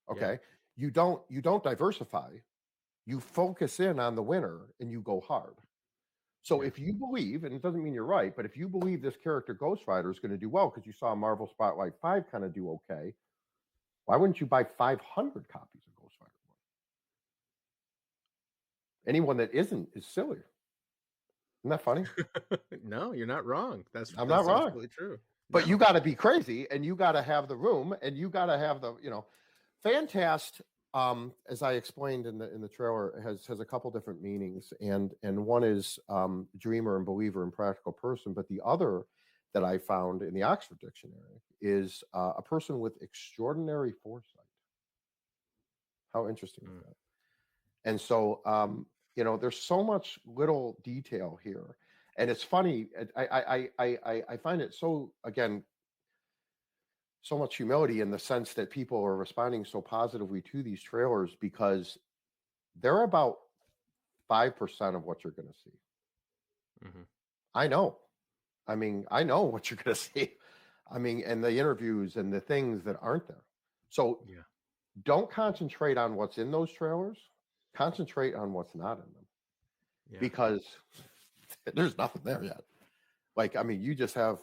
Okay, you don't diversify. You focus in on the winner and you go hard. So if you believe, and it doesn't mean you're right, but if you believe this character Ghost Rider is going to do well because you saw Marvel Spotlight 5 kind of do okay, why wouldn't you buy 500 copies of Ghost Rider 1? Anyone that isn't is silly. Isn't that funny? No, you're not wrong. I'm not wrong. Absolutely true. But you got to be crazy, and you got to have the room, and you got to have the, Fantast, as I explained in the trailer, has a couple different meanings, and one is dreamer and believer and practical person, but the other that I found in the Oxford Dictionary is a person with extraordinary foresight. How interesting is that? And so there's so much little detail here, and it's funny. I find it so, again, so much humility in the sense that people are responding so positively to these trailers, because they're about 5% of what you're going to see. Mm-hmm. I know. I mean, I know what you're going to see. I mean, and the interviews and the things that aren't there. So Yeah. don't concentrate on what's in those trailers. Concentrate on what's not in them. Yeah. Because there's nothing there yet. Like, I mean, you just have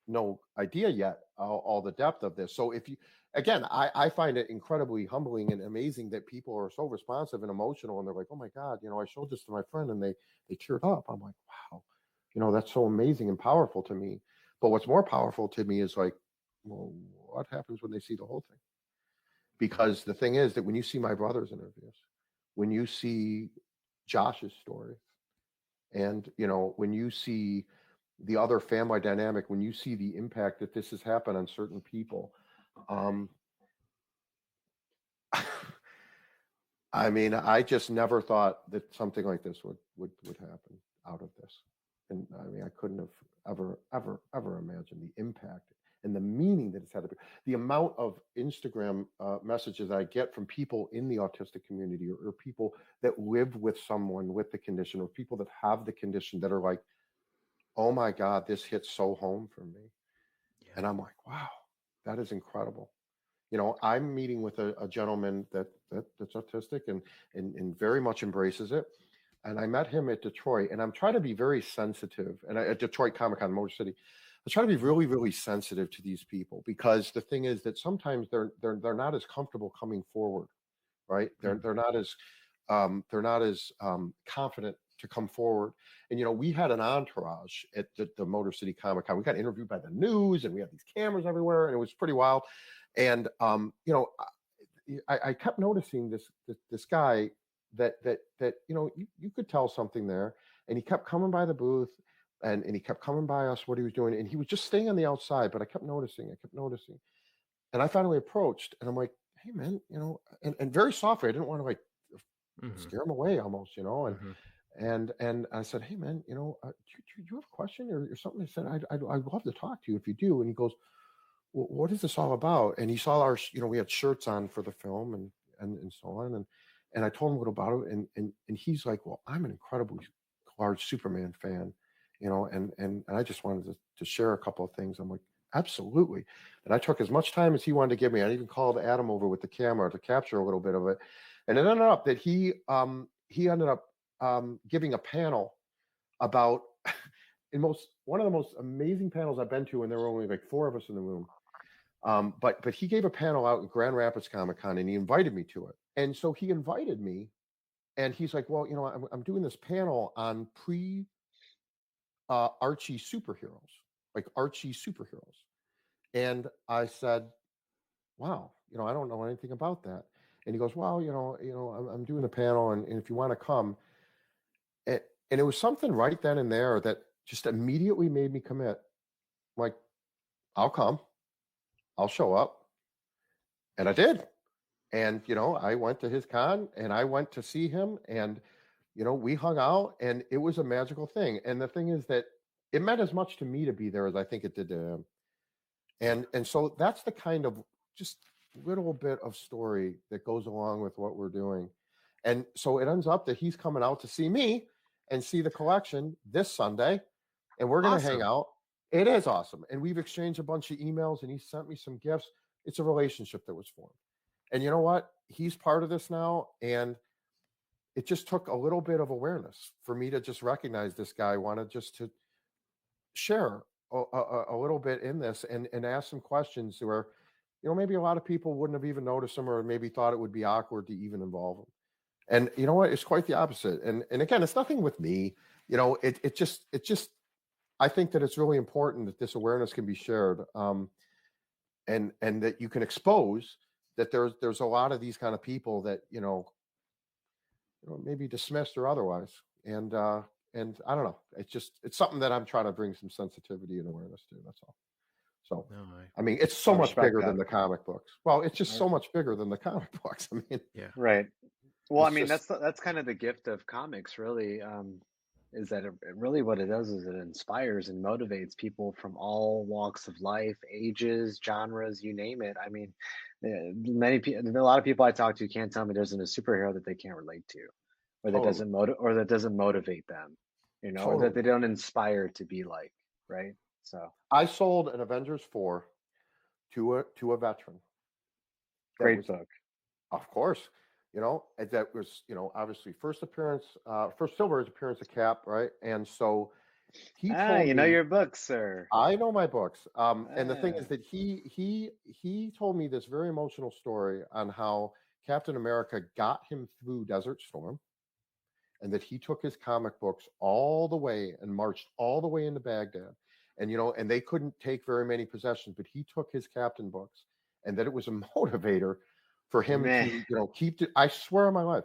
no idea yet all the depth of this. So if you, again, I find it incredibly humbling and amazing that people are so responsive and emotional, and they're like, oh my God, I showed this to my friend and they teared up. I'm like, wow, that's so amazing and powerful to me. But what's more powerful to me is like, well, what happens when they see the whole thing? Because the thing is that when you see my brother's interviews, when you see Josh's story, and when you see the other family dynamic, when you see the impact that this has happened on certain people, I mean, I just never thought that something like this would happen out of this. And I mean, I couldn't have ever imagined the impact and the meaning that it's had. The amount of Instagram messages I get from people in the autistic community, or people that live with someone with the condition, or people that have the condition, that are like, oh my God, this hits so home for me. Yeah. And I'm like, wow, that is incredible. I'm meeting with a gentleman that's autistic and very much embraces it. And I met him at Detroit, and I'm trying to be very sensitive. And at Detroit Comic-Con, Motor City, I try to be really, really sensitive to these people, because the thing is that sometimes they're not as comfortable coming forward, right? They're not as confident to come forward. And we had an entourage at the Motor City Comic-Con. We got interviewed by the news, and we had these cameras everywhere, and it was pretty wild. And I kept noticing this guy that you could tell something there, and he kept coming by the booth, and he kept coming by us, what he was doing, and he was just staying on the outside. But I kept noticing, and I finally approached, and I'm like, hey man, and very softly, I didn't want to like scare him away almost, and I said, hey man, do you have a question or something? I said, I'd love to talk to you if you do. And he goes, well, what is this all about? And he saw our, we had shirts on for the film and so on. And I told him a little about it. And he's like, well, I'm an incredibly large Superman fan, and I just wanted to share a couple of things. I'm like, absolutely. And I took as much time as he wanted to give me. I even called Adam over with the camera to capture a little bit of it. And it ended up that he ended up giving a panel about one of the most amazing panels I've been to, and there were only like 4 of us in the room. But he gave a panel out in Grand Rapids Comic-Con, and he invited me to it. And so he invited me, and he's like, well, I'm doing this panel on Archie superheroes, like Archie superheroes. And I said, wow, I don't know anything about that. And he goes, well, I'm doing a panel, and if you want to come. And it was something right then and there that just immediately made me commit. Like, I'll come. I'll show up. And I did. And, I went to his con, and I went to see him, and, we hung out, and it was a magical thing. And the thing is that it meant as much to me to be there as I think it did to him. And so that's the kind of just little bit of story that goes along with what we're doing. And so it ends up that he's coming out to see me and see the collection this Sunday, and we're going to hang out. It is awesome. And we've exchanged a bunch of emails, and he sent me some gifts. It's a relationship that was formed. And you know what? He's part of this now. And it just took a little bit of awareness for me to just recognize this guy wanted just to share a little bit in this and ask some questions where, maybe a lot of people wouldn't have even noticed him, or maybe thought it would be awkward to even involve him. And you know what? It's quite the opposite. And again, it's nothing with me. It just I think that it's really important that this awareness can be shared, and that you can expose that there's a lot of these kind of people that maybe dismissed or otherwise. And I don't know. It's something that I'm trying to bring some sensitivity and awareness to. That's all. So, I mean, it's so much bigger than the comic books. Well, it's just so much bigger than the comic books. I mean, Right. Well, I It's mean, just that's kind of the gift of comics, really. Is that it really what it does is it inspires and motivates people from all walks of life, ages, genres, you name it. I mean, many people, a lot of people I talk to can't tell me there's a superhero that they can't relate to, or that totally, doesn't motivate them, or that totally. they don't inspire to be like, right? So I sold an Avengers 4 to a veteran that great was, book. of course, and that was, obviously first silver appearance of Cap, right? And so he Ah, told you know me, your book, sir. I know my books. And the thing is Ah, that he told me this very emotional story on how Captain America got him through Desert Storm, and that he took his comic books all the way and marched all the way into Baghdad. And and they couldn't take very many possessions, but he took his captain books, and that it was a motivator for him man, to, keep I swear on my life.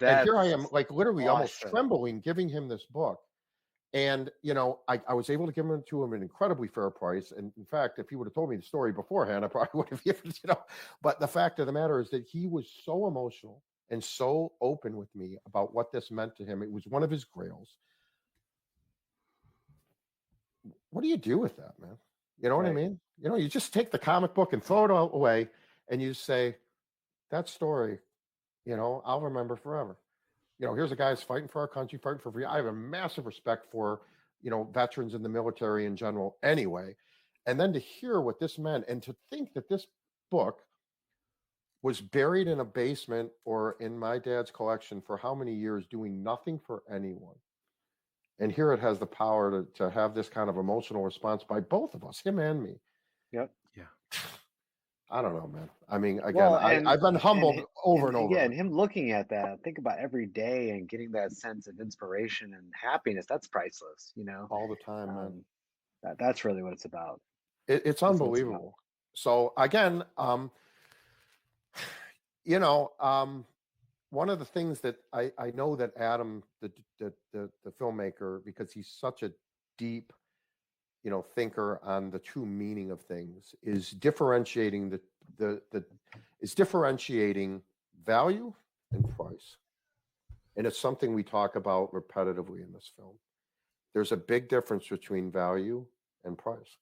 And here I am, that's like literally almost awesome. trembling, giving him this book. And I was able to give him to him at an incredibly fair price. And in fact, if he would have told me the story beforehand, I probably would have given it. But the fact of the matter is that he was so emotional and so open with me about what this meant to him. It was one of his grails. What do you do with that, man? You know what I Right. mean? You just take the comic book and throw it all away, and you say, that story, I'll remember forever. Here's a guy who's fighting for our country, fighting for free. I have a massive respect for, veterans in the military in general anyway. And then to hear what this meant, and to think that this book was buried in a basement or in my dad's collection for how many years, doing nothing for anyone. And here it has the power to have this kind of emotional response by both of us, him and me. Yep. Yeah. I don't know, man. I mean, again, Well, I've been humbled over and over. yeah, and him looking at that, think about every day and getting that sense of inspiration and happiness. That's priceless, All the time, man. That's really what it's about. It's That's what it's about. unbelievable. So again, one of the things that I know that Adam, the filmmaker, because he's such a deep, thinker on the true meaning of things, is differentiating differentiating value and price. And it's something we talk about repetitively in this film. There's a big difference between value and price.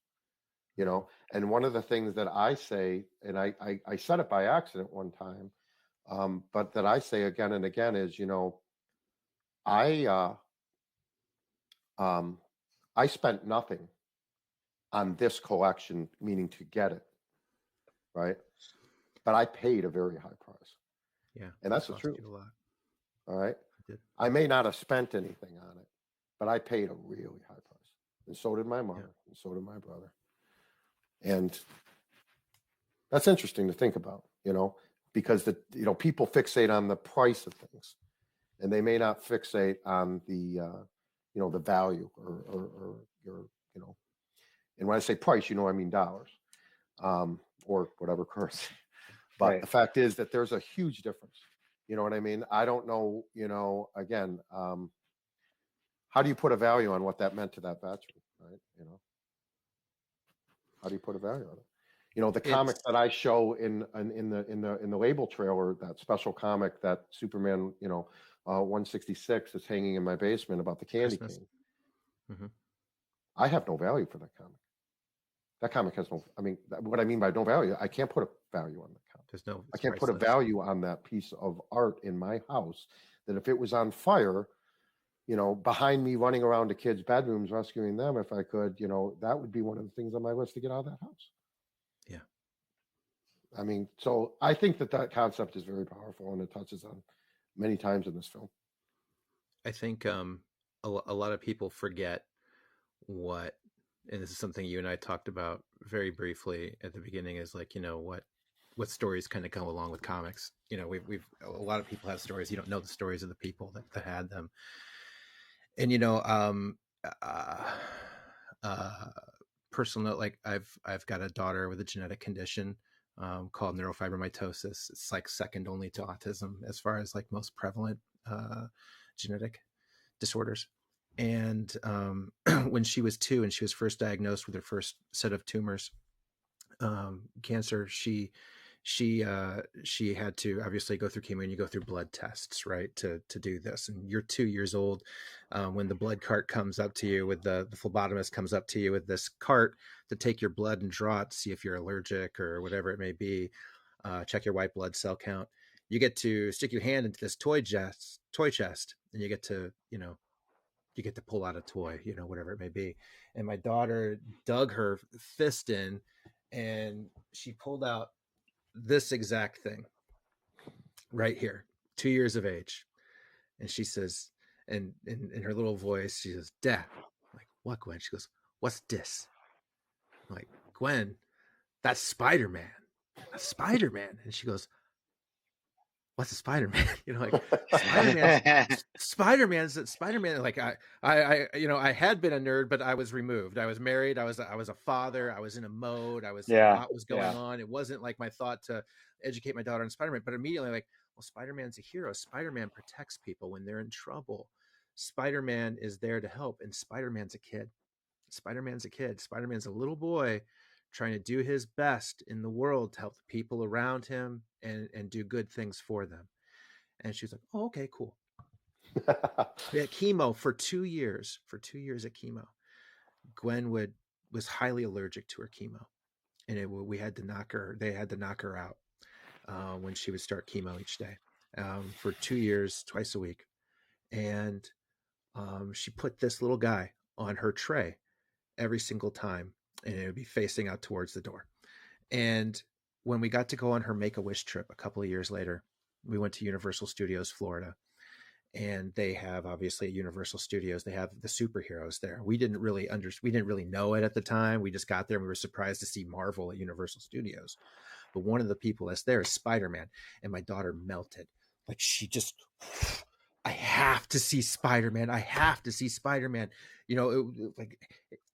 And one of the things that I say, and I said it by accident one time, but that I say again and again is, I spent nothing on this collection, meaning to get it, right? But I paid a very high price. Yeah. And that's the cost truth. you a lot. All right. I did. I may not have spent anything on it, but I paid a really high price. And so did my mother, and so did my brother. And that's interesting to think about, because people fixate on the price of things, and they may not fixate on the the value or your and when I say price, I mean dollars, or whatever currency. But Right. the fact is that there's a huge difference. You know what I mean? I don't know, again, how do you put a value on what that meant to that veteran, right? How do you put a value on it? The comic that I show in the label trailer, that special comic, that Superman, 166 is hanging in my basement about the candy Christmas. cane. Mm-hmm. I have no value for that comic. That comic has no. I mean, what I mean by no value, I can't put a value on that comic. There's no. I can't put a value on that piece of art in my house. That if it was on fire, behind me running around to kids' bedrooms rescuing them, if I could, that would be one of the things on my list to get out of that house. Yeah. I mean, so I think that concept is very powerful, and it touches on many times in this film. I think a lot of people forget what, and this is something you and I talked about very briefly at the beginning, is like, what stories kind of come along with comics. We've a lot of people have stories. You don't know the stories of the people that had them. And personal note, like I've got a daughter with a genetic condition called neurofibromatosis. It's like second only to autism as far as like most prevalent genetic disorders. And when she was 2 and she was first diagnosed with her first set of tumors, cancer, she she had to obviously go through chemo, and you go through blood tests, right, to do this. And you're 2 years old when the blood cart comes up to you with the phlebotomist comes up to you with this cart to take your blood and draw it to see if you're allergic or whatever it may be, check your white blood cell count. You get to stick your hand into this toy chest, and you get to pull out a toy, whatever it may be. And my daughter dug her fist in, and she pulled out this exact thing right here, 2 years of age. And she says, and in her little voice, she says, "Dad." I'm like, "What, Gwen?" She goes, "What's this?" I'm like, "Gwen, that's Spider-Man. That's Spider-Man." And she goes, "What's a Spider-Man?" Like Spider-Man. Like I had been a nerd, but I was removed. I was married. I was a father. I was in a mode. A lot was going on. It wasn't like my thought to educate my daughter on Spider-Man, but immediately like, well, Spider-Man's a hero. Spider-Man protects people when they're in trouble. Spider-Man is there to help, and Spider-Man's a kid. Spider-Man's a little boy trying to do his best in the world to help the people around him and do good things for them. And she was like, "Oh, okay, cool." We had chemo for 2 years. For 2 years at chemo, Gwen was highly allergic to her chemo, and they had to knock her out when she would start chemo each day for 2 years, twice a week. And she put this little guy on her tray every single time, and it would be facing out towards the door. And when we got to go on her Make-A-Wish trip a couple of years later, we went to Universal Studios Florida, and they have, obviously, at Universal Studios, they have the superheroes there. We didn't really know it at the time. We just got there and we were surprised to see Marvel at Universal Studios. But one of the people that's there is Spider-Man, and my daughter melted. Like, she just, "I have to see Spider-Man. I have to see Spider-Man." Like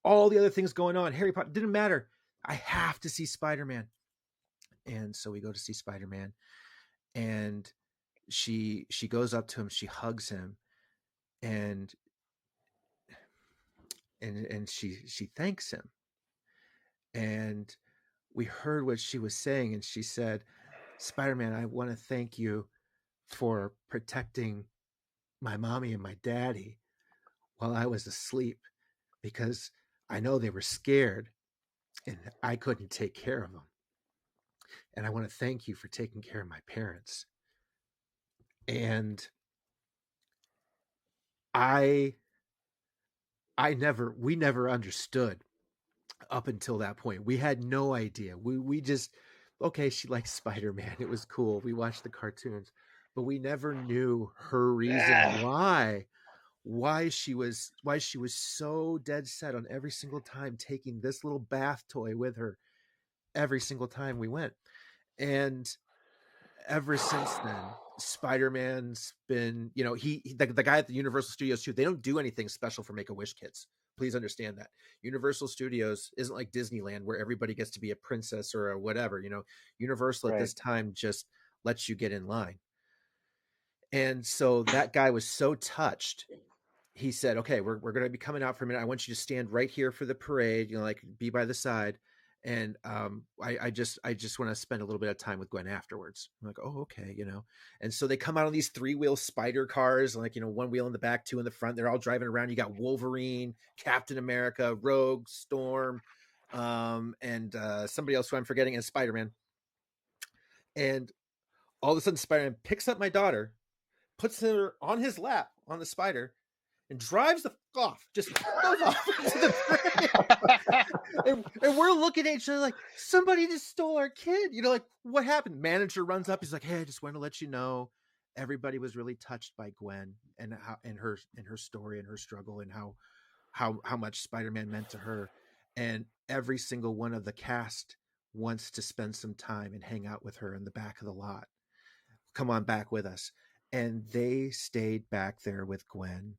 all the other things going on, Harry Potter, didn't matter. I have to see Spider-Man. And so we go to see Spider-Man, and she goes up to him, she hugs him, and she thanks him. And we heard what she was saying, and she said, "Spider-Man, I want to thank you for protecting my mommy and my daddy while I was asleep, because I know they were scared and I couldn't take care of them. And I want to thank you for taking care of my parents." And we never understood up until that point. We had no idea. We just, okay, she likes Spider-Man. It was cool. We watched the cartoons, but we never knew her reason why she was so dead set on every single time taking this little bath toy with her every single time we went. And ever since then, Spider-Man's been, the guy at the Universal Studios too, they don't do anything special for Make-A-Wish kids. Please understand that. Universal Studios isn't like Disneyland where everybody gets to be a princess or a whatever. Universal at this time just lets you get in line. And so that guy was so touched. He said, "Okay, we're going to be coming out for a minute. I want you to stand right here for the parade, like be by the side. And I just want to spend a little bit of time with Gwen afterwards." I'm like, "Oh, okay," And so they come out on these 3-wheel spider cars, like, one wheel in the back, 2 in the front. They're all driving around. You got Wolverine, Captain America, Rogue, Storm, and somebody else who I'm forgetting, and Spider-Man. And all of a sudden, Spider-Man picks up my daughter, puts her on his lap on the spider, and drives the fuck off, just goes off to the parade. and we're looking at each other like, somebody just stole our kid. Like, what happened? Manager runs up. He's like, "Hey, I just wanted to let you know, everybody was really touched by Gwen and her story and her struggle, and how much Spider-Man meant to her. And every single one of the cast wants to spend some time and hang out with her in the back of the lot. Come on back with us." And they stayed back there with Gwen,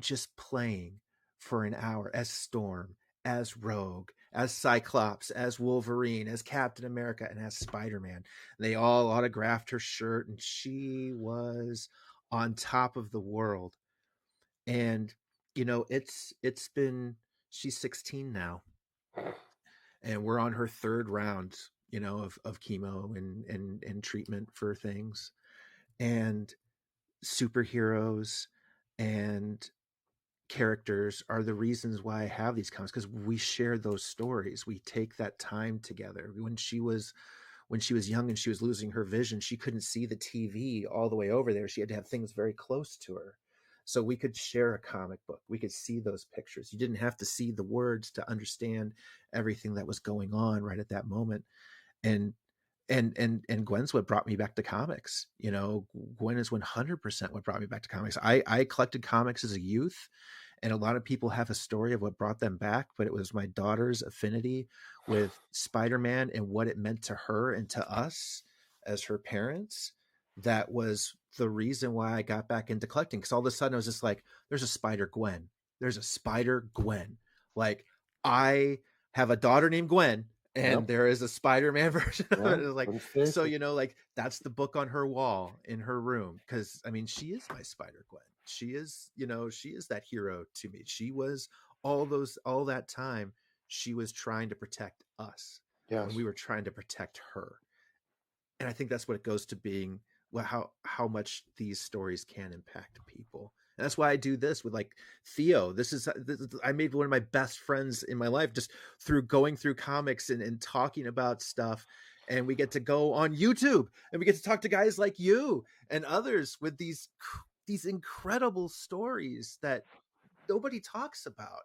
just playing for an hour as Storm, as Rogue, as Cyclops, as Wolverine, as Captain America, and as Spider-Man. They all autographed her shirt, and she was on top of the world. And she's 16 now, and we're on her 3rd round of chemo and treatment for things, and superheroes and characters are the reasons why I have these comics, because we share those stories. We take that time together. When she was young and she was losing her vision, she couldn't see the TV all the way over there. She had to have things very close to her. So we could share a comic book. We could see those pictures. You didn't have to see the words to understand everything that was going on right at that moment. And Gwen's what brought me back to comics. Gwen is 100% what brought me back to comics. I collected comics as a youth, and a lot of people have a story of what brought them back, but it was my daughter's affinity with Spider-Man and what it meant to her and to us as her parents. That was the reason why I got back into collecting, because all of a sudden I was just like, there's a Spider Gwen. There's a Spider Gwen. Like, I have a daughter named Gwen, and there is a Spider-Man version of it. It's like, so, like, that's the book on her wall in her room. Cause I mean, she is my Spider-Gwen. She is, she is that hero to me. She was all that time. She was trying to protect us when we were trying to protect her. And I think that's what it goes to being, how much these stories can impact people. And that's why I do this with, like, Theo. I made one of my best friends in my life just through going through comics and talking about stuff. And we get to go on YouTube and we get to talk to guys like you and others with these incredible stories that nobody talks about.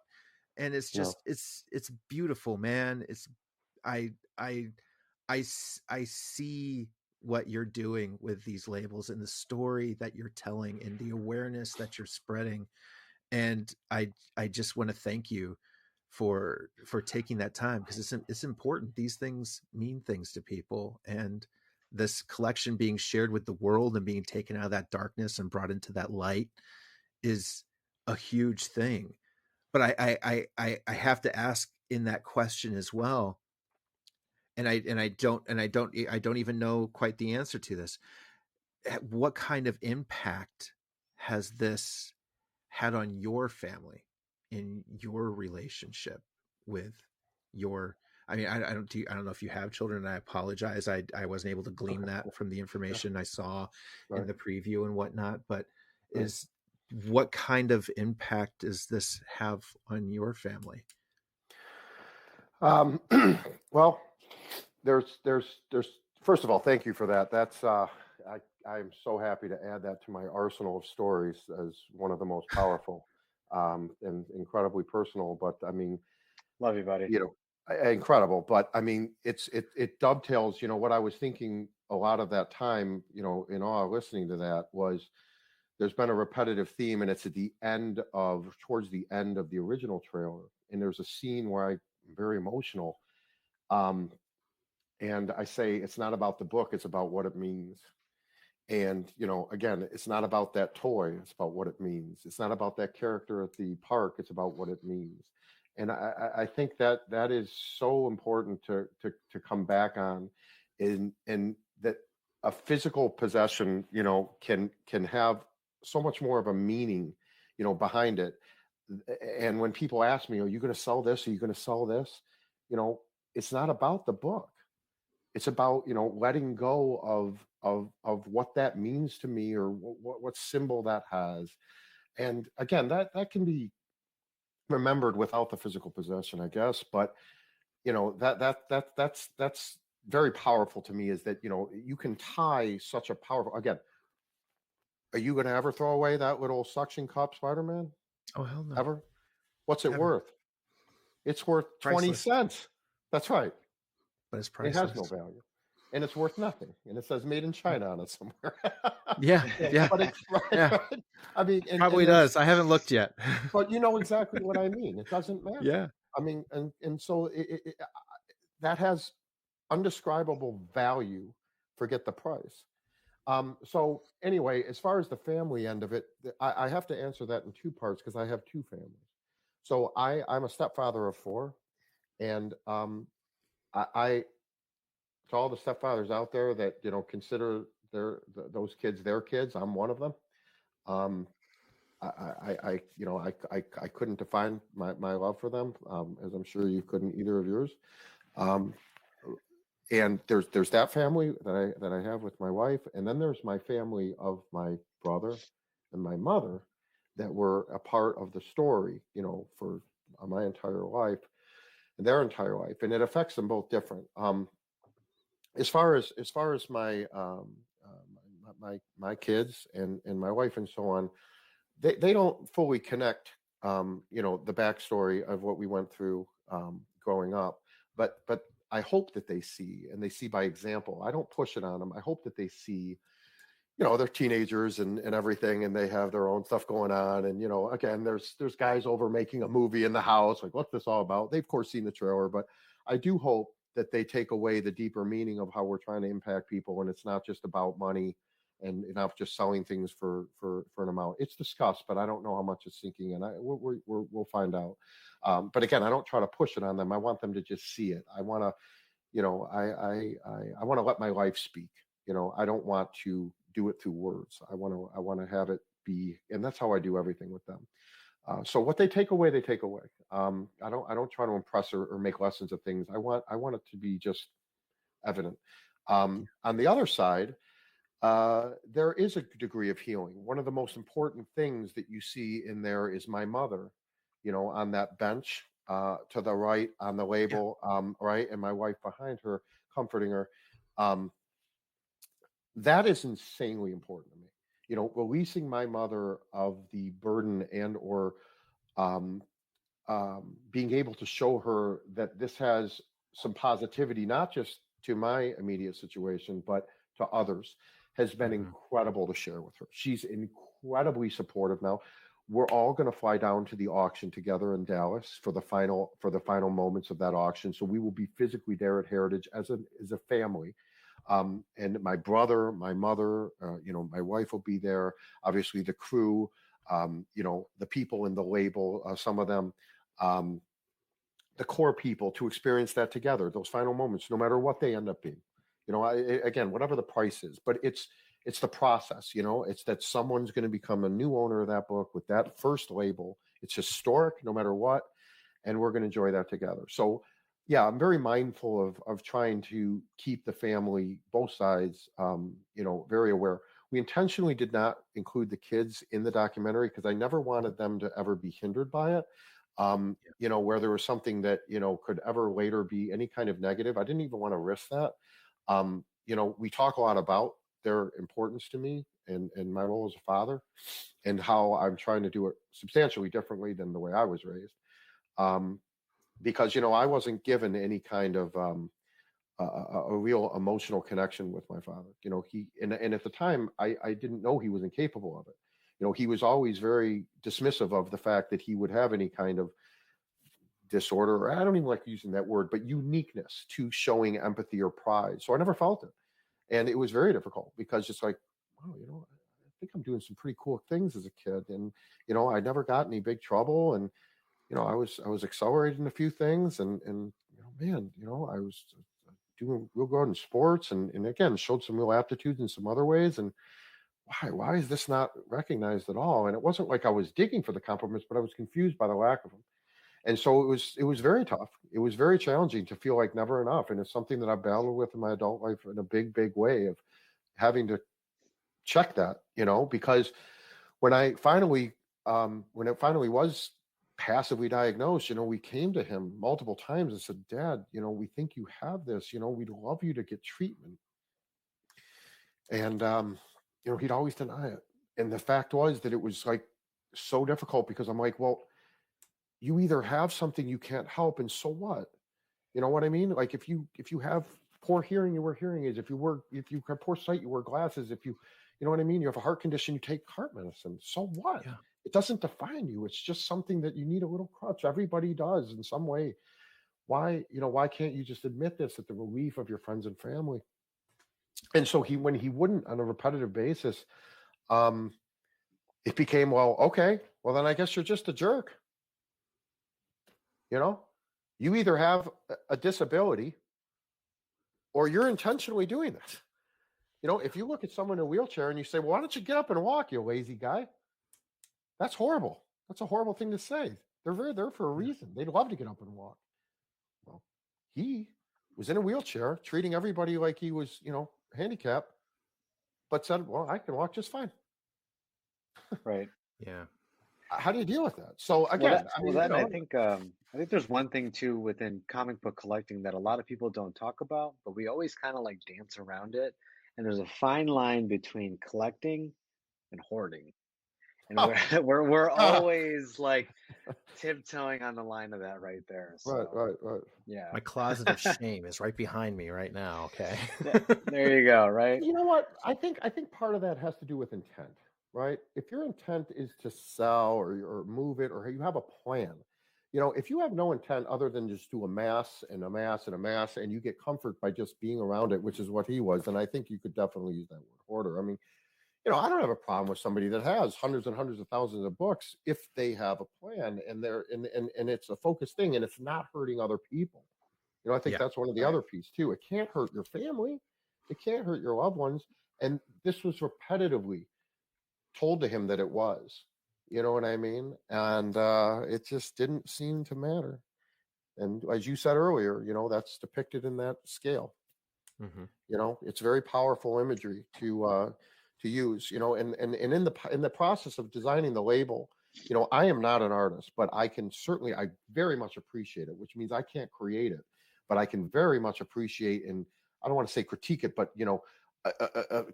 And it's just, it's beautiful, man. I see what you're doing with these labels and the story that you're telling and the awareness that you're spreading. And I just want to thank you for taking that time, because it's important. These things mean things to people, and this collection being shared with the world and being taken out of that darkness and brought into that light is a huge thing. But I have to ask in that question as well, and I don't even know quite the answer to this. What kind of impact has this had on your family, in your relationship with your, I mean, I don't know if you have children, and I apologize. I wasn't able to glean that from the information I saw in the preview and whatnot, but what kind of impact does this have on your family? Well, there's first of all, thank you for that. That's I'm so happy to add that to my arsenal of stories as one of the most powerful and incredibly personal. But I mean, love you, buddy. Incredible. But I mean, it dovetails. What I was thinking a lot of that time, in all listening to that, was there's been a repetitive theme, and it's at the end towards the end of the original trailer, and there's a scene where I'm very emotional. And I say, it's not about the book, it's about what it means. And, again, it's not about that toy, it's about what it means. It's not about that character at the park, it's about what it means. And I think that is so important to come back on, and that a physical possession, can have so much more of a meaning, behind it. And when people ask me, are you going to sell this? Are you going to sell this? It's not about the book. It's about, letting go of what that means to me, or what symbol that has. And again, that can be remembered without the physical possession, I guess. But, that's very powerful to me, is that, you can tie such a powerful, again, are you going to ever throw away that little suction cup, Spider-Man? Oh, hell no. Ever? What's it worth? It's worth 20 Priceless. cents. That's right. But it's priceless. It has no value, and it's worth nothing. And it says "Made in China" on it somewhere. Yeah. But it's right. Yeah. Right? I mean, probably does. I haven't looked yet. But you know exactly what I mean. It doesn't matter. Yeah. I mean, and so that has undescribable value. Forget the price. So anyway, as far as the family end of it, I have to answer that in two parts, because I have two families. So I'm a stepfather of 4, and I to all the stepfathers out there that consider those kids their kids, I'm one of them. I couldn't define my love for them, as I'm sure you couldn't, either of yours. and there's that family that I have with my wife, and then there's my family of my brother and my mother that were a part of the story, for my entire life and their entire life, and it affects them both different. As far as my kids and my wife and so on, they don't fully connect, the backstory of what we went through growing up, but I hope that they see, and they see by example. I don't push it on them. I hope that they see, they're teenagers and everything, and they have their own stuff going on. And, again, there's guys over making a movie in the house. Like, what's this all about? They've, of course, seen the trailer, but I do hope that they take away the deeper meaning of how we're trying to impact people. And it's not just about money and not just selling things for an amount. It's discussed, but I don't know how much it's sinking in. We'll find out. But again, I don't try to push it on them. I want them to just see it. I want to, I want to let my life speak. I don't want to do it through words. I want to have it be, and that's how I do everything with them. So what they take away, they take away. I don't try to impress or make lessons of things. I want it to be just evident. On the other side, there is a degree of healing. One of the most important things that you see in there is my mother, on that bench to the right on the label, right, and my wife behind her, comforting her. That is insanely important to me. Releasing my mother of the burden and or being able to show her that this has some positivity, not just to my immediate situation, but to others, has been incredible to share with her. She's incredibly supportive now. We're all going to fly down to the auction together in Dallas for the final moments of that auction. So we will be physically there at Heritage as a family. And my brother, my mother, my wife will be there. Obviously, the crew, the people in the label, some of them, the core people, to experience that together, those final moments, no matter what they end up being. Again, whatever the price is, but it's the process. It's that someone's going to become a new owner of that book with that first label. It's historic, no matter what, and we're going to enjoy that together. So, yeah, I'm very mindful of trying to keep the family, both sides, very aware. We intentionally did not include the kids in the documentary because I never wanted them to ever be hindered by it. Where there was something that, could ever later be any kind of negative. I didn't even want to risk that. We talk a lot about their importance to me and my role as a father and how I'm trying to do it substantially differently than the way I was raised. Because, I wasn't given any kind of a real emotional connection with my father. And at the time, I didn't know he was incapable of it. He was always very dismissive of the fact that he would have any kind of disorder, or I don't even like using that word, but uniqueness to showing empathy or pride. So I never felt it. And it was very difficult because it's like, wow, I think I'm doing some pretty cool things as a kid. And, I never got any big trouble. And, I was accelerating a few things and man, I was doing real good in sports and again, showed some real aptitudes in some other ways. And why is this not recognized at all? And it wasn't like I was digging for the compliments, but I was confused by the lack of them. And so it was very tough. It was very challenging to feel like never enough. And it's something that I've battled with in my adult life in a big, big way of having to check that, because when it finally was passively diagnosed, we came to him multiple times and said, Dad, we think you have this, we'd love you to get treatment. And, he'd always deny it. And the fact was that it was like so difficult because I'm like, well, you either have something you can't help, and so what? You know what I mean? Like if you have poor hearing, you wear hearing aids. If you have poor sight, you wear glasses. If you know what I mean? You have a heart condition, you take heart medicine. So what? Yeah. It doesn't define you. It's just something that you need a little crutch. Everybody does in some way. Why can't you just admit this at the relief of your friends and family? And so when he wouldn't on a repetitive basis, it became, well, okay, well then I guess you're just a jerk. You either have a disability or you're intentionally doing this. If you look at someone in a wheelchair and you say, well, why don't you get up and walk, you lazy guy? That's horrible. That's a horrible thing to say. They're there for a reason. They'd love to get up and walk. Well, he was in a wheelchair, treating everybody like he was, handicapped, but said, well, I can walk just fine. Right. Yeah. How do you deal with that? So Well, again, that I well mean, then I think there's one thing too within comic book collecting that a lot of people don't talk about, but we always kind of like dance around it. And there's a fine line between collecting and hoarding. And oh, we're always like tiptoeing on the line of that right there. right, So right. yeah. My closet of shame is right behind me right now. Okay. There you go, right? You know what? I think part of that has to do with intent, right? If your intent is to sell or move it, or you have a plan, if you have no intent other than just to amass and amass and amass, and you get comfort by just being around it, which is what he was, then I think you could definitely use that word hoarder. I mean, I don't have a problem with somebody that has hundreds and hundreds of thousands of books if they have a plan and they're and it's a focused thing and it's not hurting other people. I think Yeah. that's one of the Right. other piece too. It can't hurt your family. It can't hurt your loved ones. And this was repetitively told to him that it was. You know what I mean? And it just didn't seem to matter. And as you said earlier, that's depicted in that scale. Mhm. It's very powerful imagery to use. And in the process of designing the label, I am not an artist, but I very much appreciate it, which means I can't create it, but I can very much appreciate, and I don't want to say critique it, but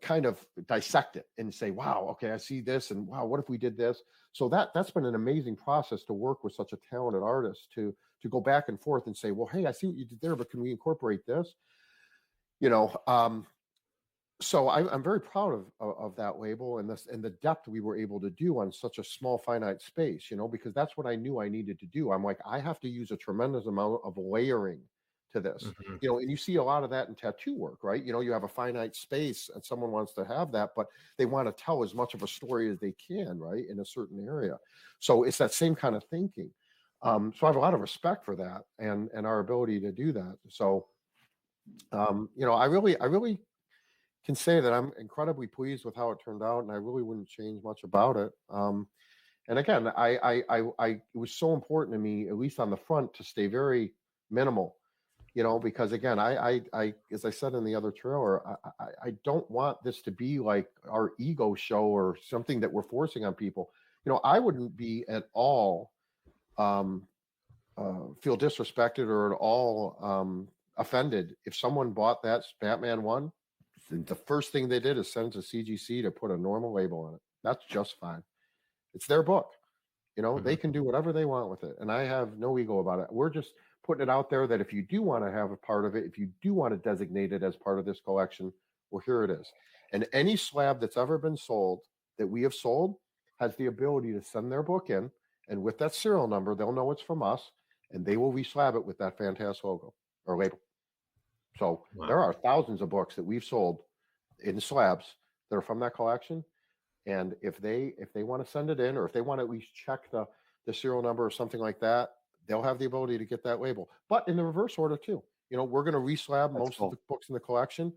kind of dissect it and say, wow, okay, I see this, and wow, what if we did this? So that's been an amazing process to work with such a talented artist to go back and forth and say, well, hey, I see what you did there, but can we incorporate this? So I'm very proud of that label and the depth we were able to do on such a small finite space, because that's what I knew I needed to do. I'm like, I have to use a tremendous amount of layering to this, Mhm. and you see a lot of that in tattoo work, right? You have a finite space and someone wants to have that, but they want to tell as much of a story as they can, right, in a certain area. So it's that same kind of thinking. So I have a lot of respect for that and our ability to do that. So I really can say that I'm incredibly pleased with how it turned out, and I really wouldn't change much about it. And again, it was so important to me, at least on the front, to stay very minimal, because again, as I said in the other trailer, I don't want this to be like our ego show or something that we're forcing on people. I wouldn't be at all um, feel disrespected or at all offended if someone bought that Batman one. The first thing they did is send it to CGC to put a normal label on it. That's just fine. It's their book. They can do whatever they want with it. And I have no ego about it. We're just putting it out there that if you do want to have a part of it, if you do want to designate it as part of this collection, well, here it is. And any slab that's ever been sold that we have sold has the ability to send their book in. And with that serial number, they'll know it's from us and they will reslab it with that fantastic logo or label. So there are thousands of books that we've sold in slabs that are from that collection. And if they want to send it in, or if they want to at least check the serial number or something like that, they'll have the ability to get that label. But in the reverse order too. We're going to reslab most of the books in the collection,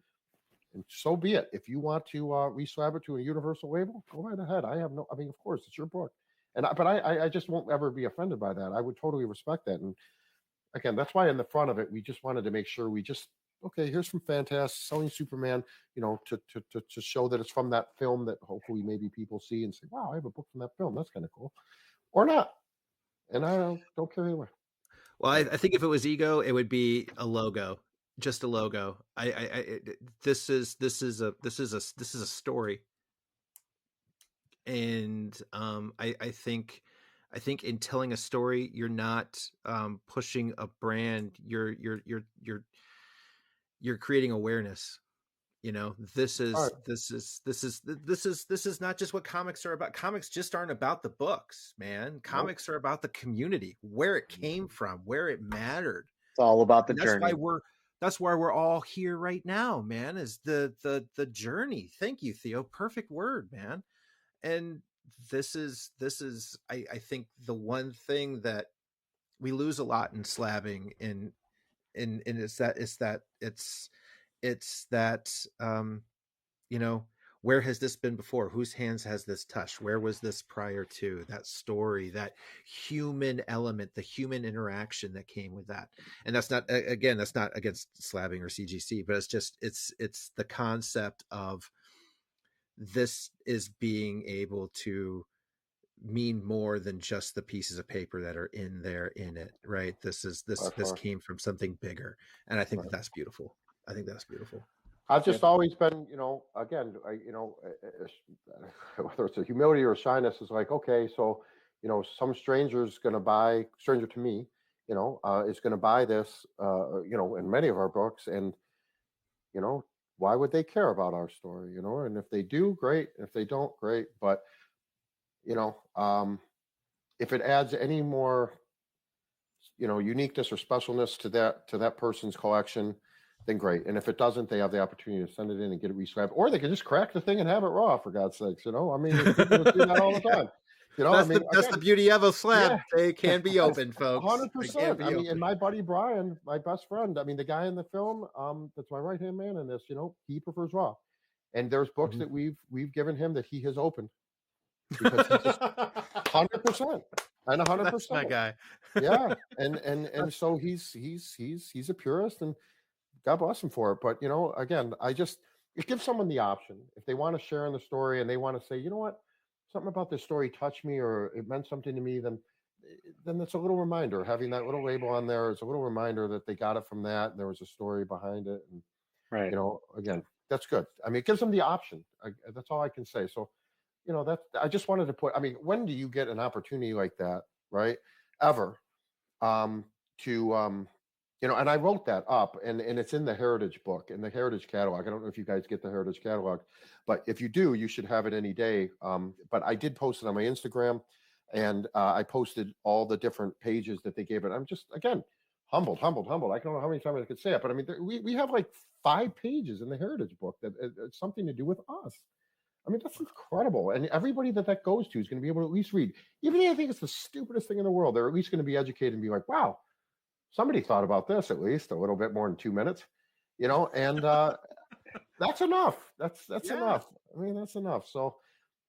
and so be it. If you want to reslab it to a universal label, go right ahead. Of course, it's your book, but I just won't ever be offended by that. I would totally respect that. And again, that's why in the front of it, we just wanted to make sure okay, here's from Fantastic selling Superman, to show that it's from that film that hopefully maybe people see and say, wow, I have a book from that film. That's kind of cool. Or not. And I don't care anyway. Well, I think if it was ego, it would be a logo, just a logo. This is a story, and I think in telling a story, you're not pushing a brand. You're creating awareness. This is Right. this is not just what comics are about. Comics just aren't about the books, man. Comics are about the community, where it came from, where it mattered. It's all about the And journey. that's why we're all here right now, man, is the journey. Thank you, Theo. Perfect word, man. And this is I think the one thing that we lose a lot in slabbing in it's that where has this been before? Whose hands has this touched? Where was this prior to? That story, that human element, the human interaction that came with that. And that's not, again, that's not against slabbing or CGC, but it's just, it's the concept of this is being able to mean more than just the pieces of paper that are in there in it, right? This came from something bigger. And I think that's beautiful. I think that's beautiful. I've just always been, again, whether it's a humility or a shyness, is like, okay, so, some stranger to me, is going to buy this, in many of our books. And, why would they care about our story, and if they do, great. If they don't, great. But, if it adds any more, uniqueness or specialness to that person's collection, then great. And if it doesn't, they have the opportunity to send it in and get it reslabbed, or they can just crack the thing and have it raw, for God's sakes. I mean, people do that all the time. That's the beauty of a slab. Yeah. They can be open, folks. 100%. I mean, and my buddy Brian, my best friend, I mean, the guy in the film, that's my right-hand man in this, he prefers raw. And there's books that we've given him that he has opened, because he's just 100%. And 100%. That's my guy. Yeah. And so he's a purist, and God bless him for it. But, again, it gives someone the option. If they want to share in the story and they want to say, you know what, something about this story touched me, or it meant something to me, then it's a little reminder. Having that little label on there is a little reminder that they got it from that, and there was a story behind it. And, right. Again, that's good. I mean, it gives them the option. That's all I can say. So, I just wanted to put, I mean, when do you get an opportunity like that, right? Ever, and I wrote that up, and it's in the Heritage book, in the Heritage catalog. I don't know if you guys get the Heritage catalog, but if you do, you should have it any day. But I did post it on my Instagram, and I posted all the different pages that they gave it. I'm just, again, humbled. I don't know how many times I could say it, but I mean, we have like 5 pages in the Heritage book that it's something to do with us. I mean, that's incredible. And everybody that goes to is going to be able to at least read. Even if I think it's the stupidest thing in the world, they're at least going to be educated and be like, wow, somebody thought about this at least a little bit more than 2 minutes, and that's enough. That's enough. I mean, that's enough. So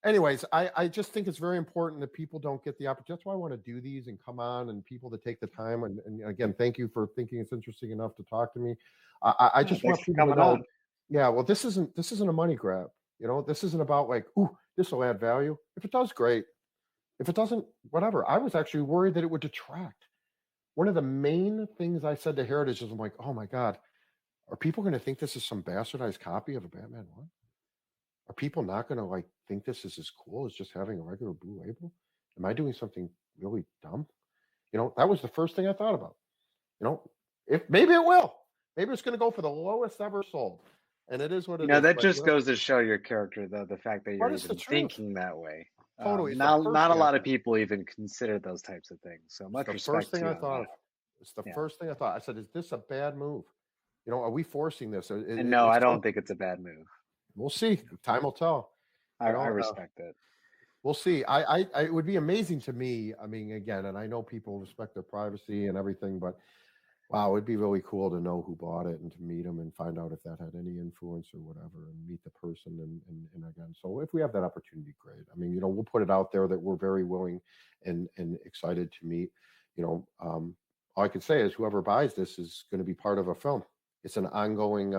anyways, I just think it's very important that people don't get the opportunity. That's why I want to do these and come on, and people to take the time. And again, thank you for thinking it's interesting enough to talk to me. I just want people to know, yeah, well, this isn't a money grab. This isn't about like, ooh, this will add value. If it does, great. If it doesn't, whatever. I was actually worried that it would detract. One of the main things I said to Heritage is, I'm like, oh my God, are people going to think this is some bastardized copy of a Batman 1? Are people not going to think this is as cool as just having a regular blue label? Am I doing something really dumb? That was the first thing I thought about. If maybe it will. Maybe it's going to go for the lowest ever sold. And it is what it is. That just goes to show your character, though, the fact that you're even thinking that way. Totally. Not a lot of people even consider those types of things. So much respect. It's the first thing I thought of. It's the first thing I thought. I said, is this a bad move? Are we forcing this? And no, I don't think it's a bad move. We'll see. Time will tell. I respect it. We'll see. It would be amazing to me. I mean, again, and I know people respect their privacy and everything, but wow, it'd be really cool to know who bought it and to meet them and find out if that had any influence or whatever, and meet the person. And again, so if we have that opportunity, great. I mean, we'll put it out there that we're very willing and excited to meet. All I can say is whoever buys this is going to be part of a film. It's an ongoing,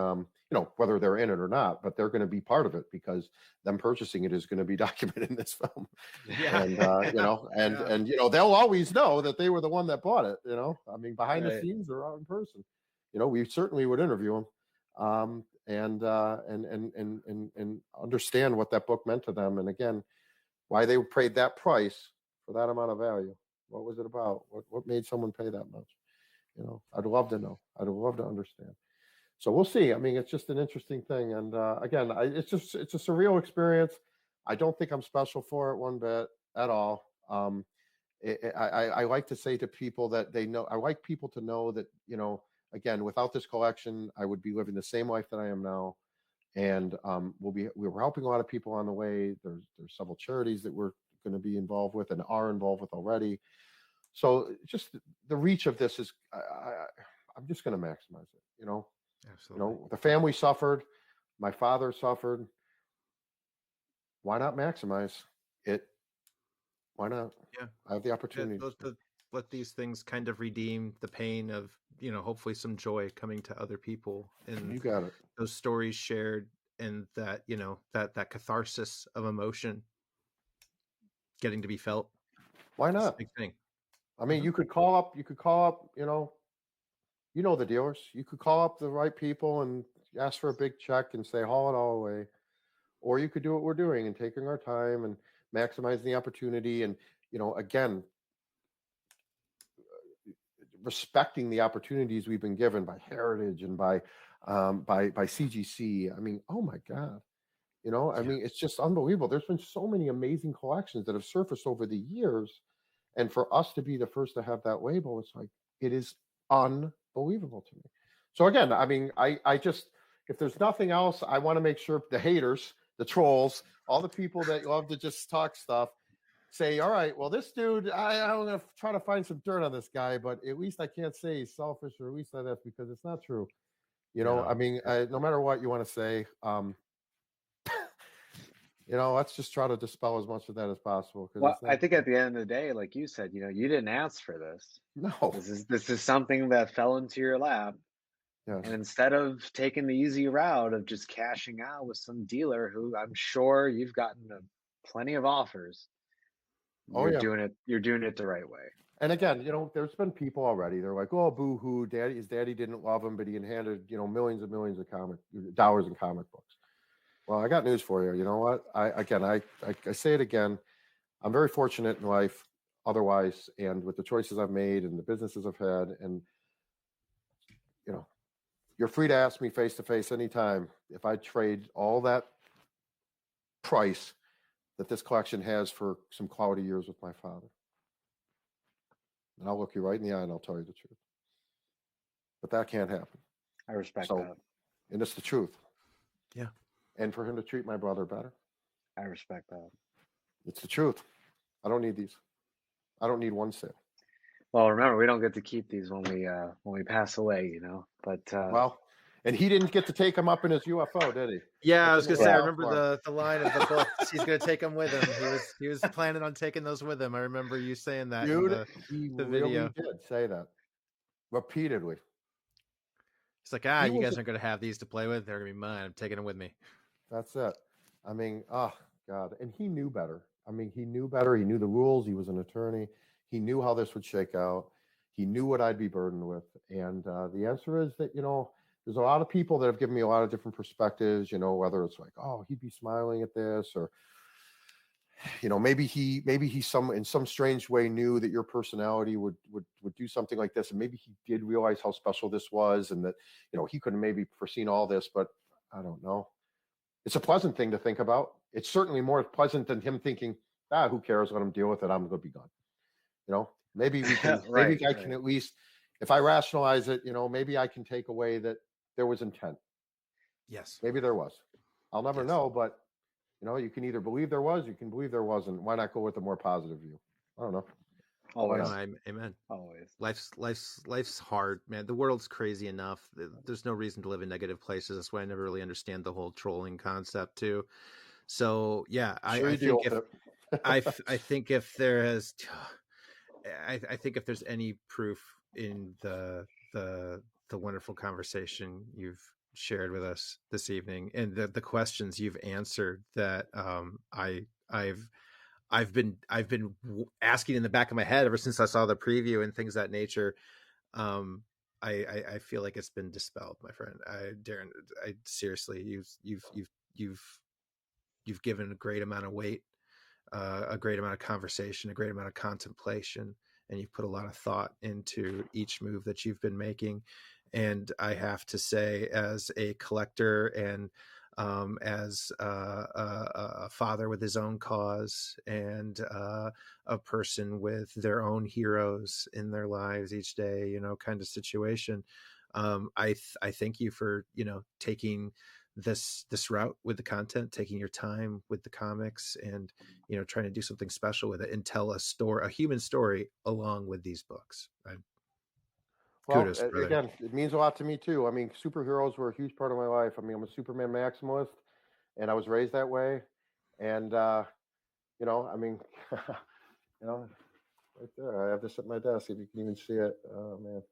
whether they're in it or not, but they're going to be part of it, because them purchasing it is going to be documented in this film. Yeah. And, they'll always know that they were the one that bought it, I mean, behind the scenes or out in person, we certainly would interview them, and understand what that book meant to them. And again, why they paid that price for that amount of value. What was it about? What made someone pay that much? I'd love to know. I'd love to understand. So we'll see. I mean, it's just an interesting thing. And again, it's a surreal experience. I don't think I'm special for it one bit at all. I like to say to people that they know, I like people to know that, again, without this collection, I would be living the same life that I am now. And we were helping a lot of people on the way. There's several charities that we're going to be involved with and are involved with already. So just the reach of this is, I'm just going to maximize it, Absolutely. The family suffered. My father suffered. why not maximize it? Why not? Yeah. I have the opportunity. Let these things kind of redeem the pain of, hopefully some joy coming to other people, and You got it. those stories shared, and that, that catharsis of emotion getting to be felt. Why It's a not? big thing. I mean, you could call up, the dealers. You could call up the right people and ask for a big check and say, haul it all away. Or you could do what we're doing and taking our time and maximizing the opportunity. And, again, respecting the opportunities we've been given by Heritage and by CGC. I mean, oh my God. I mean, it's just unbelievable. There's been so many amazing collections that have surfaced over the years. And for us to be the first to have that label, it's like, it is unbelievable to me. So again, I mean, I just, if there's nothing else, I want to make sure the haters, the trolls, all the people that love to just talk stuff, say, all right, well, this dude, I'm going to try to find some dirt on this guy, but at least I can't say he's selfish, or at least that's because it's not true. I mean, no matter what you want to say, let's just try to dispel as much of that as possible. Well, I think at the end of the day, like you said, you didn't ask for this. No, this is something that fell into your lap. Yes. And instead of taking the easy route of just cashing out with some dealer who I'm sure you've gotten plenty of offers, you're doing it the right way. And again, there's been people already. They're like, "Oh, boo-hoo, his daddy didn't love him, but he inherited, millions and millions of dollars in comic books." Well, I got news for you. You know what? I say it again. I'm very fortunate in life, otherwise, and with the choices I've made and the businesses I've had, and you're free to ask me face to face anytime if I trade all that price that this collection has for some quality years with my father. And I'll look you right in the eye and I'll tell you the truth. But that can't happen. I respect that. And it's the truth. Yeah. And for him to treat my brother better. I respect that. It's the truth. I don't need these. I don't need one sale. Well, remember, we don't get to keep these when we pass away, But well, and he didn't get to take them up in his UFO, did he? Yeah, I was gonna say. I remember the line of the book. He's gonna take them with him. He was planning on taking those with him. I remember you saying that. Dude, he really did say that repeatedly. It's like, you guys aren't gonna have these to play with. They're gonna be mine. I'm taking them with me. That's it. I mean, oh God, and he knew better. I mean, he knew better. He knew the rules. He was an attorney. He knew how this would shake out. He knew what I'd be burdened with. And the answer is that, there's a lot of people that have given me a lot of different perspectives, whether it's like, oh, he'd be smiling at this, or, maybe he in some strange way knew that your personality would do something like this. And maybe he did realize how special this was, and that, he couldn't maybe foreseen all this, but I don't know. It's a pleasant thing to think about. It's certainly more pleasant than him thinking, who cares? Let him deal with it. I'm going to be gone. Maybe we can, maybe I can at least, if I rationalize it, maybe I can take away that there was intent. Yes. Maybe there was. I'll never know, but you can either believe there was, you can believe there wasn't. Why not go with a more positive view? I don't know. Always. Amen. Always. Life's hard, man. The world's crazy enough. There's no reason to live in negative places. That's why I never really understand the whole trolling concept too. So yeah, I think if there has, I think if there's any proof in the wonderful conversation you've shared with us this evening, and the questions you've answered, that I've been asking in the back of my head ever since I saw the preview and things of that nature. I feel like it's been dispelled, my friend. Darren, seriously, you've given a great amount of weight, a great amount of conversation, a great amount of contemplation, and you've put a lot of thought into each move that you've been making. And I have to say, as a collector and as a father with his own cause, and a person with their own heroes in their lives each day, kind of situation, I thank you for taking this route with the content, taking your time with the comics, and trying to do something special with it and tell a human story along with these books. Kudos, again, it means a lot to me too. I mean, superheroes were a huge part of my life. I mean, I'm a Superman maximalist, and I was raised that way. And you know, I mean, you know, right there, I have this at my desk. If you can even see it, oh man,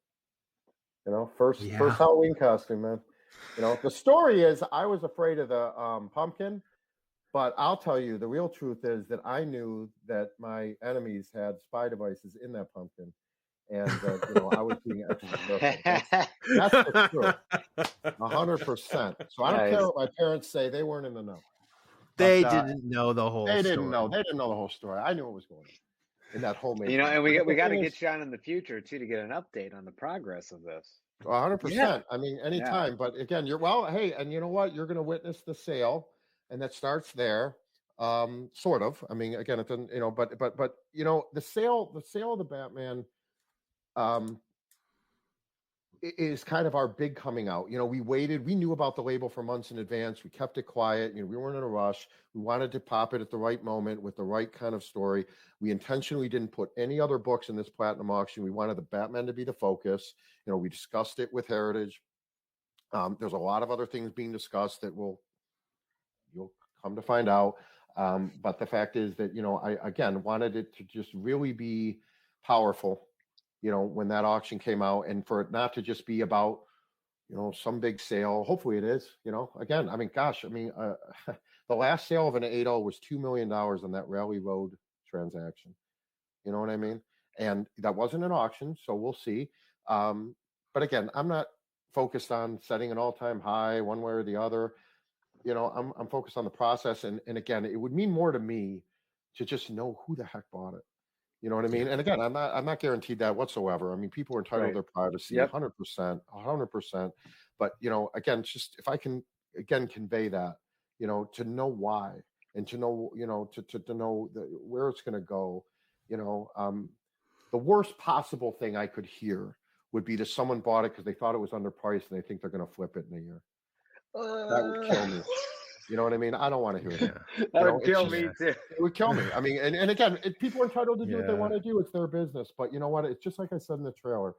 you know, first Halloween costume, man. You know, the story is I was afraid of the pumpkin, but I'll tell you, the real truth is that I knew that my enemies had spy devices in that pumpkin, and you know, I was being extra careful. That's the truth, 100%. So I don't care what my parents say; they weren't in the know. They didn't know the whole story. They didn't know the whole story. I knew what was going on in that homemade. You know, and pumpkin. we got to get you on in the future too to get an update on the progress of this. 100%. I mean, anytime. But again, hey, and you know what? You're going to witness the sale, and that starts there. Sort of. I mean, again, it doesn't, you know, but you know, the sale of the Batman is kind of our big coming out. You know, we waited, we knew about the label for months in advance. We kept it quiet. You know, we weren't in a rush. We wanted to pop it at the right moment with the right kind of story. We intentionally didn't put any other books in this platinum auction. We wanted the Batman to be the focus. You know, we discussed it with Heritage. There's a lot of other things being discussed that you'll come to find out. But the fact is that, you know, I, again, wanted it to just really be powerful, you know, when that auction came out, and for it not to just be about, you know, some big sale. Hopefully it is, you know, again, I mean, gosh, I mean, the last sale of an 8.0 was $2 million on that Raleigh Road transaction. You know what I mean? And that wasn't an auction, so we'll see. But again, I'm not focused on setting an all-time high one way or the other. You know, I'm focused on the process. And again, it would mean more to me to just know who the heck bought it. You know what I mean? And again, I'm not guaranteed that whatsoever. I mean, people are entitled to their privacy, 100%. But, you know, again, just if I can, again, convey that, you know, to know why, and to know, you know, to know where it's going to go, you know, the worst possible thing I could hear would be that someone bought it because they thought it was underpriced and they think they're going to flip it in a year. That would kill me. You know what I mean? I don't want to hear that. That would kill me too. It would kill me. I mean, and again, people are entitled to do what they want to do. It's their business. But you know what? It's just like I said in the trailer.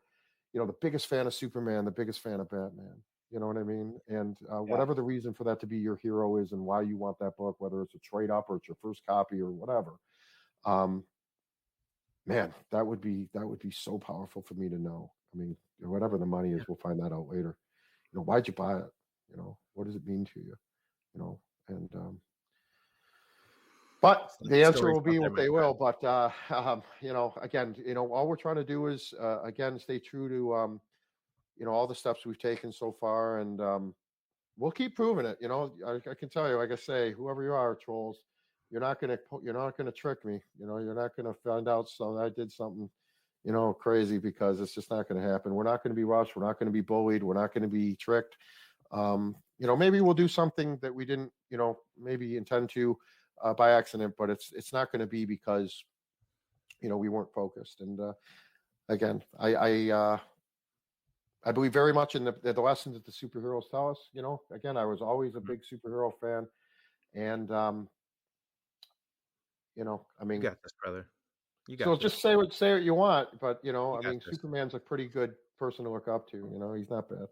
You know, the biggest fan of Superman, the biggest fan of Batman. You know what I mean? And whatever the reason for that to be your hero is, and why you want that book, whether it's a trade up or it's your first copy or whatever, man, that would be so powerful for me to know. I mean, whatever the money is, we'll find that out later. You know, why'd you buy it? You know, what does it mean to you? You know, and but the answer will be what they will. But you know, again, you know, all we're trying to do is again stay true to you know, all the steps we've taken so far, and we'll keep proving it. You know, I can tell you, like I say, whoever you are, trolls, you're not gonna trick me. You know, you're not gonna find out I did something, you know, crazy, because it's just not going to happen. We're not going to be rushed. We're not going to be bullied. We're not going to be tricked. You know, maybe we'll do something that we didn't, you know, maybe intend to by accident, but it's not going to be because, you know, we weren't focused. And again, I believe very much in the lessons that the superheroes tell us. You know, again, I was always a big superhero fan, and you know, I mean, you got this, brother. You got so this. just say what you want, but you know, I mean, Superman's a pretty good person to look up to. You know, he's not bad.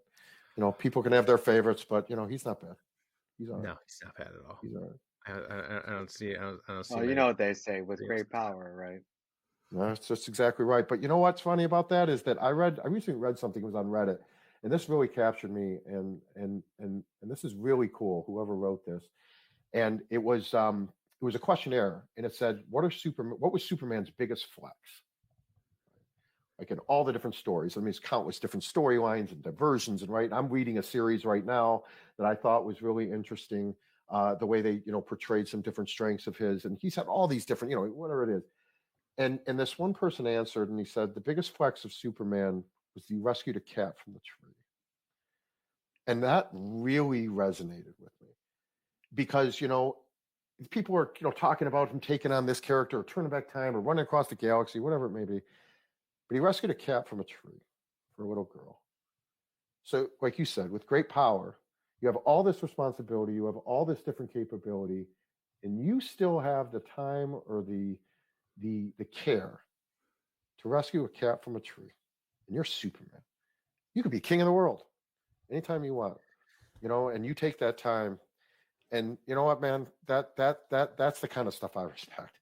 You know, people can have their favorites, but you know, he's not bad. He's all right. No, he's not bad at all. He's all right. I don't see. I don't see. Well, you know what they say, with great power, right? No, that's exactly right. But you know what's funny about that is that I recently read something. It was on Reddit, and this really captured me. And this is really cool. Whoever wrote this, and it was a questionnaire, and it said, what was Superman's biggest flex? Like in all the different stories. I mean, it's countless different storylines and diversions. And right, I'm reading a series right now that I thought was really interesting. The way they, you know, portrayed some different strengths of his, and he's had all these different, you know, whatever it is. And this one person answered, and he said the biggest flex of Superman was he rescued a cat from the tree. And that really resonated with me, because, you know, people are, you know, talking about him taking on this character, or turning back time, or running across the galaxy, whatever it may be. But he rescued a cat from a tree for a little girl. So, like you said, with great power, you have all this responsibility, you have all this different capability, and you still have the time or the care to rescue a cat from a tree. And you're Superman. You could be king of the world anytime you want, you know, and you take that time. And you know what, man? That's the kind of stuff I respect.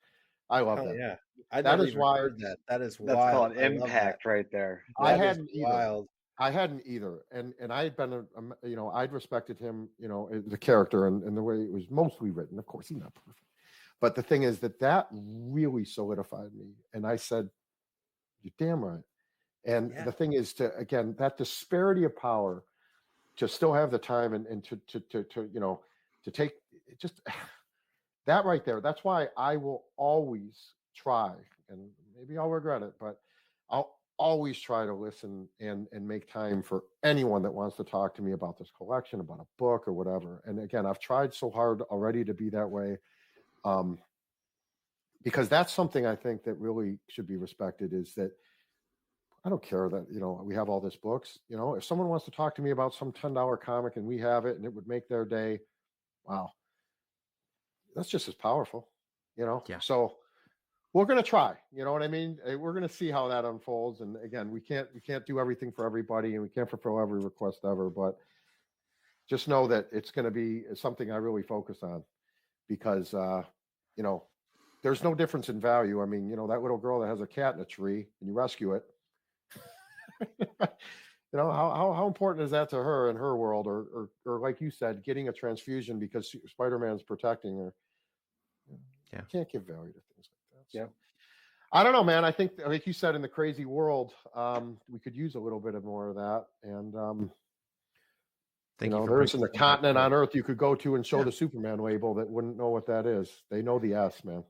I love Oh that. yeah, I That never is even why heard that. That is That's wild. called I love that. impact right there. I That is hadn't either. wild. I hadn't either, and I had been, I'd respected him, the character and the way it was mostly written. Of course, he's not perfect, but the thing is that really solidified me, and I said, "You're damn right." And Yeah. the thing is again, that disparity of power, to still have the time and to take just that right there. That's why I will always try, and maybe I'll regret it, but I'll always try to listen and make time for anyone that wants to talk to me about this collection, about a book or whatever. And again, I've tried so hard already to be that way, because that's something I think that really should be respected, is that I don't care that, we have all these books. If someone wants to talk to me about some $10 comic and we have it and it would make their day, wow, that's just as powerful, Yeah. So we're going to try, you know what I mean? We're going to see how that unfolds. And again, we can't do everything for everybody, and we can't fulfill every request ever, but just know that it's going to be something I really focus on, because, there's no difference in value. I mean, that little girl that has a cat in a tree and you rescue it, how important is that to her in her world? Or like you said, getting a transfusion because Spider-Man's protecting her. Yeah. You can't give value to things like that. Yeah. So, I don't know, man. I think, like you said, in the crazy world, we could use a little bit of more of that. And Thank you for there isn't a bringing that continent up. on Earth you could go to and show the Superman label that wouldn't know what that is. They know the S, man.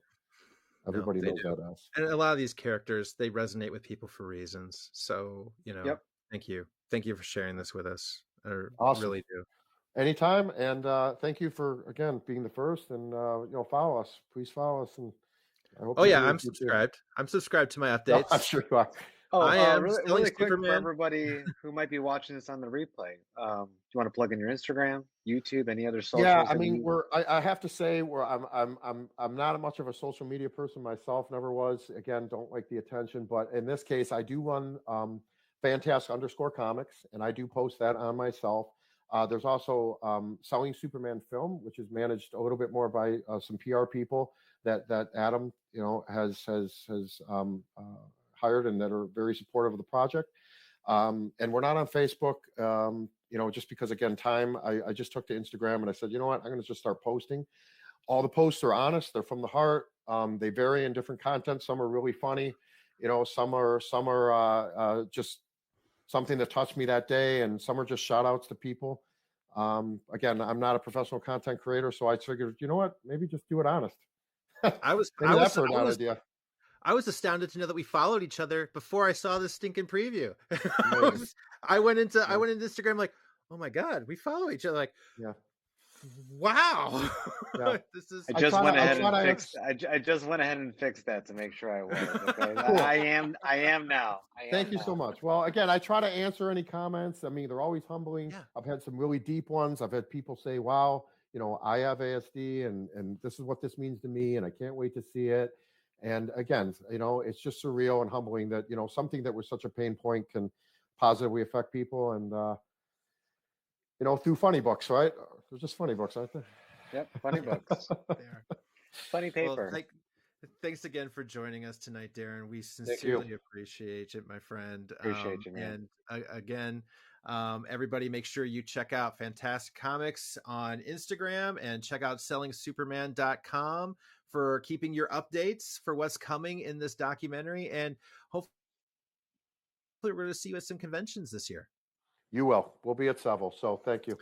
Everybody they knows do. that S. And a lot of these characters, they resonate with people for reasons. So, Yep. thank you. Thank you for sharing this with us. I Awesome. really do. Anytime. And thank you for, again, being the first. And, follow us. Please follow us. And I hope. Oh yeah, viewers I'm do too. subscribed. I'm subscribed to my No, updates. I'm sure you are. Oh, I am really, selling really quick for Superman. everybody who might be watching this on the replay. Do you want to plug in your Instagram, YouTube, any other socials? Yeah, I mean, I have to say, I'm not much of a social media person myself. Never was. Again, don't like the attention. But in this case, I do run Fantastic_Comics, and I do post that on myself. There's also Selling Superman Film, which is managed a little bit more by some PR people that Adam has hired, and that are very supportive of the project. And we're not on Facebook, just because, again, time. I just took to Instagram and I said, you know what, I'm going to just start posting. All the posts are honest. They're from the heart. They vary in different content. Some are really funny. Some are just something that touched me that day, and some are just shout outs to people. Again, I'm not a professional content creator, so I figured, you know what, maybe just do it honest. I was astounded to know that we followed each other before I saw this stinking preview. I went into Instagram like, oh my God, we follow each other. Like, yeah. Wow. Yeah. I just went ahead and fixed that to make sure I was. Okay? Cool. I am now. Thank you so much. Well, again, I try to answer any comments. I mean, they're always humbling. Yeah. I've had some really deep ones. I've had people say, wow, I have ASD and this is what this means to me, and I can't wait to see it. And again, it's just surreal and humbling that, something that was such a pain point can positively affect people. And, through funny books, right? They're just funny books, aren't they? Yep, funny books. They are. Funny paper. Well, thanks again for joining us tonight, Darren. We sincerely appreciate it, my friend. Appreciate you, man. And again, everybody, make sure you check out Fantastic Comics on Instagram and check out sellingsuperman.com for keeping your updates for what's coming in this documentary. And hopefully we're going to see you at some conventions this year. You will. We'll be at several. So thank you.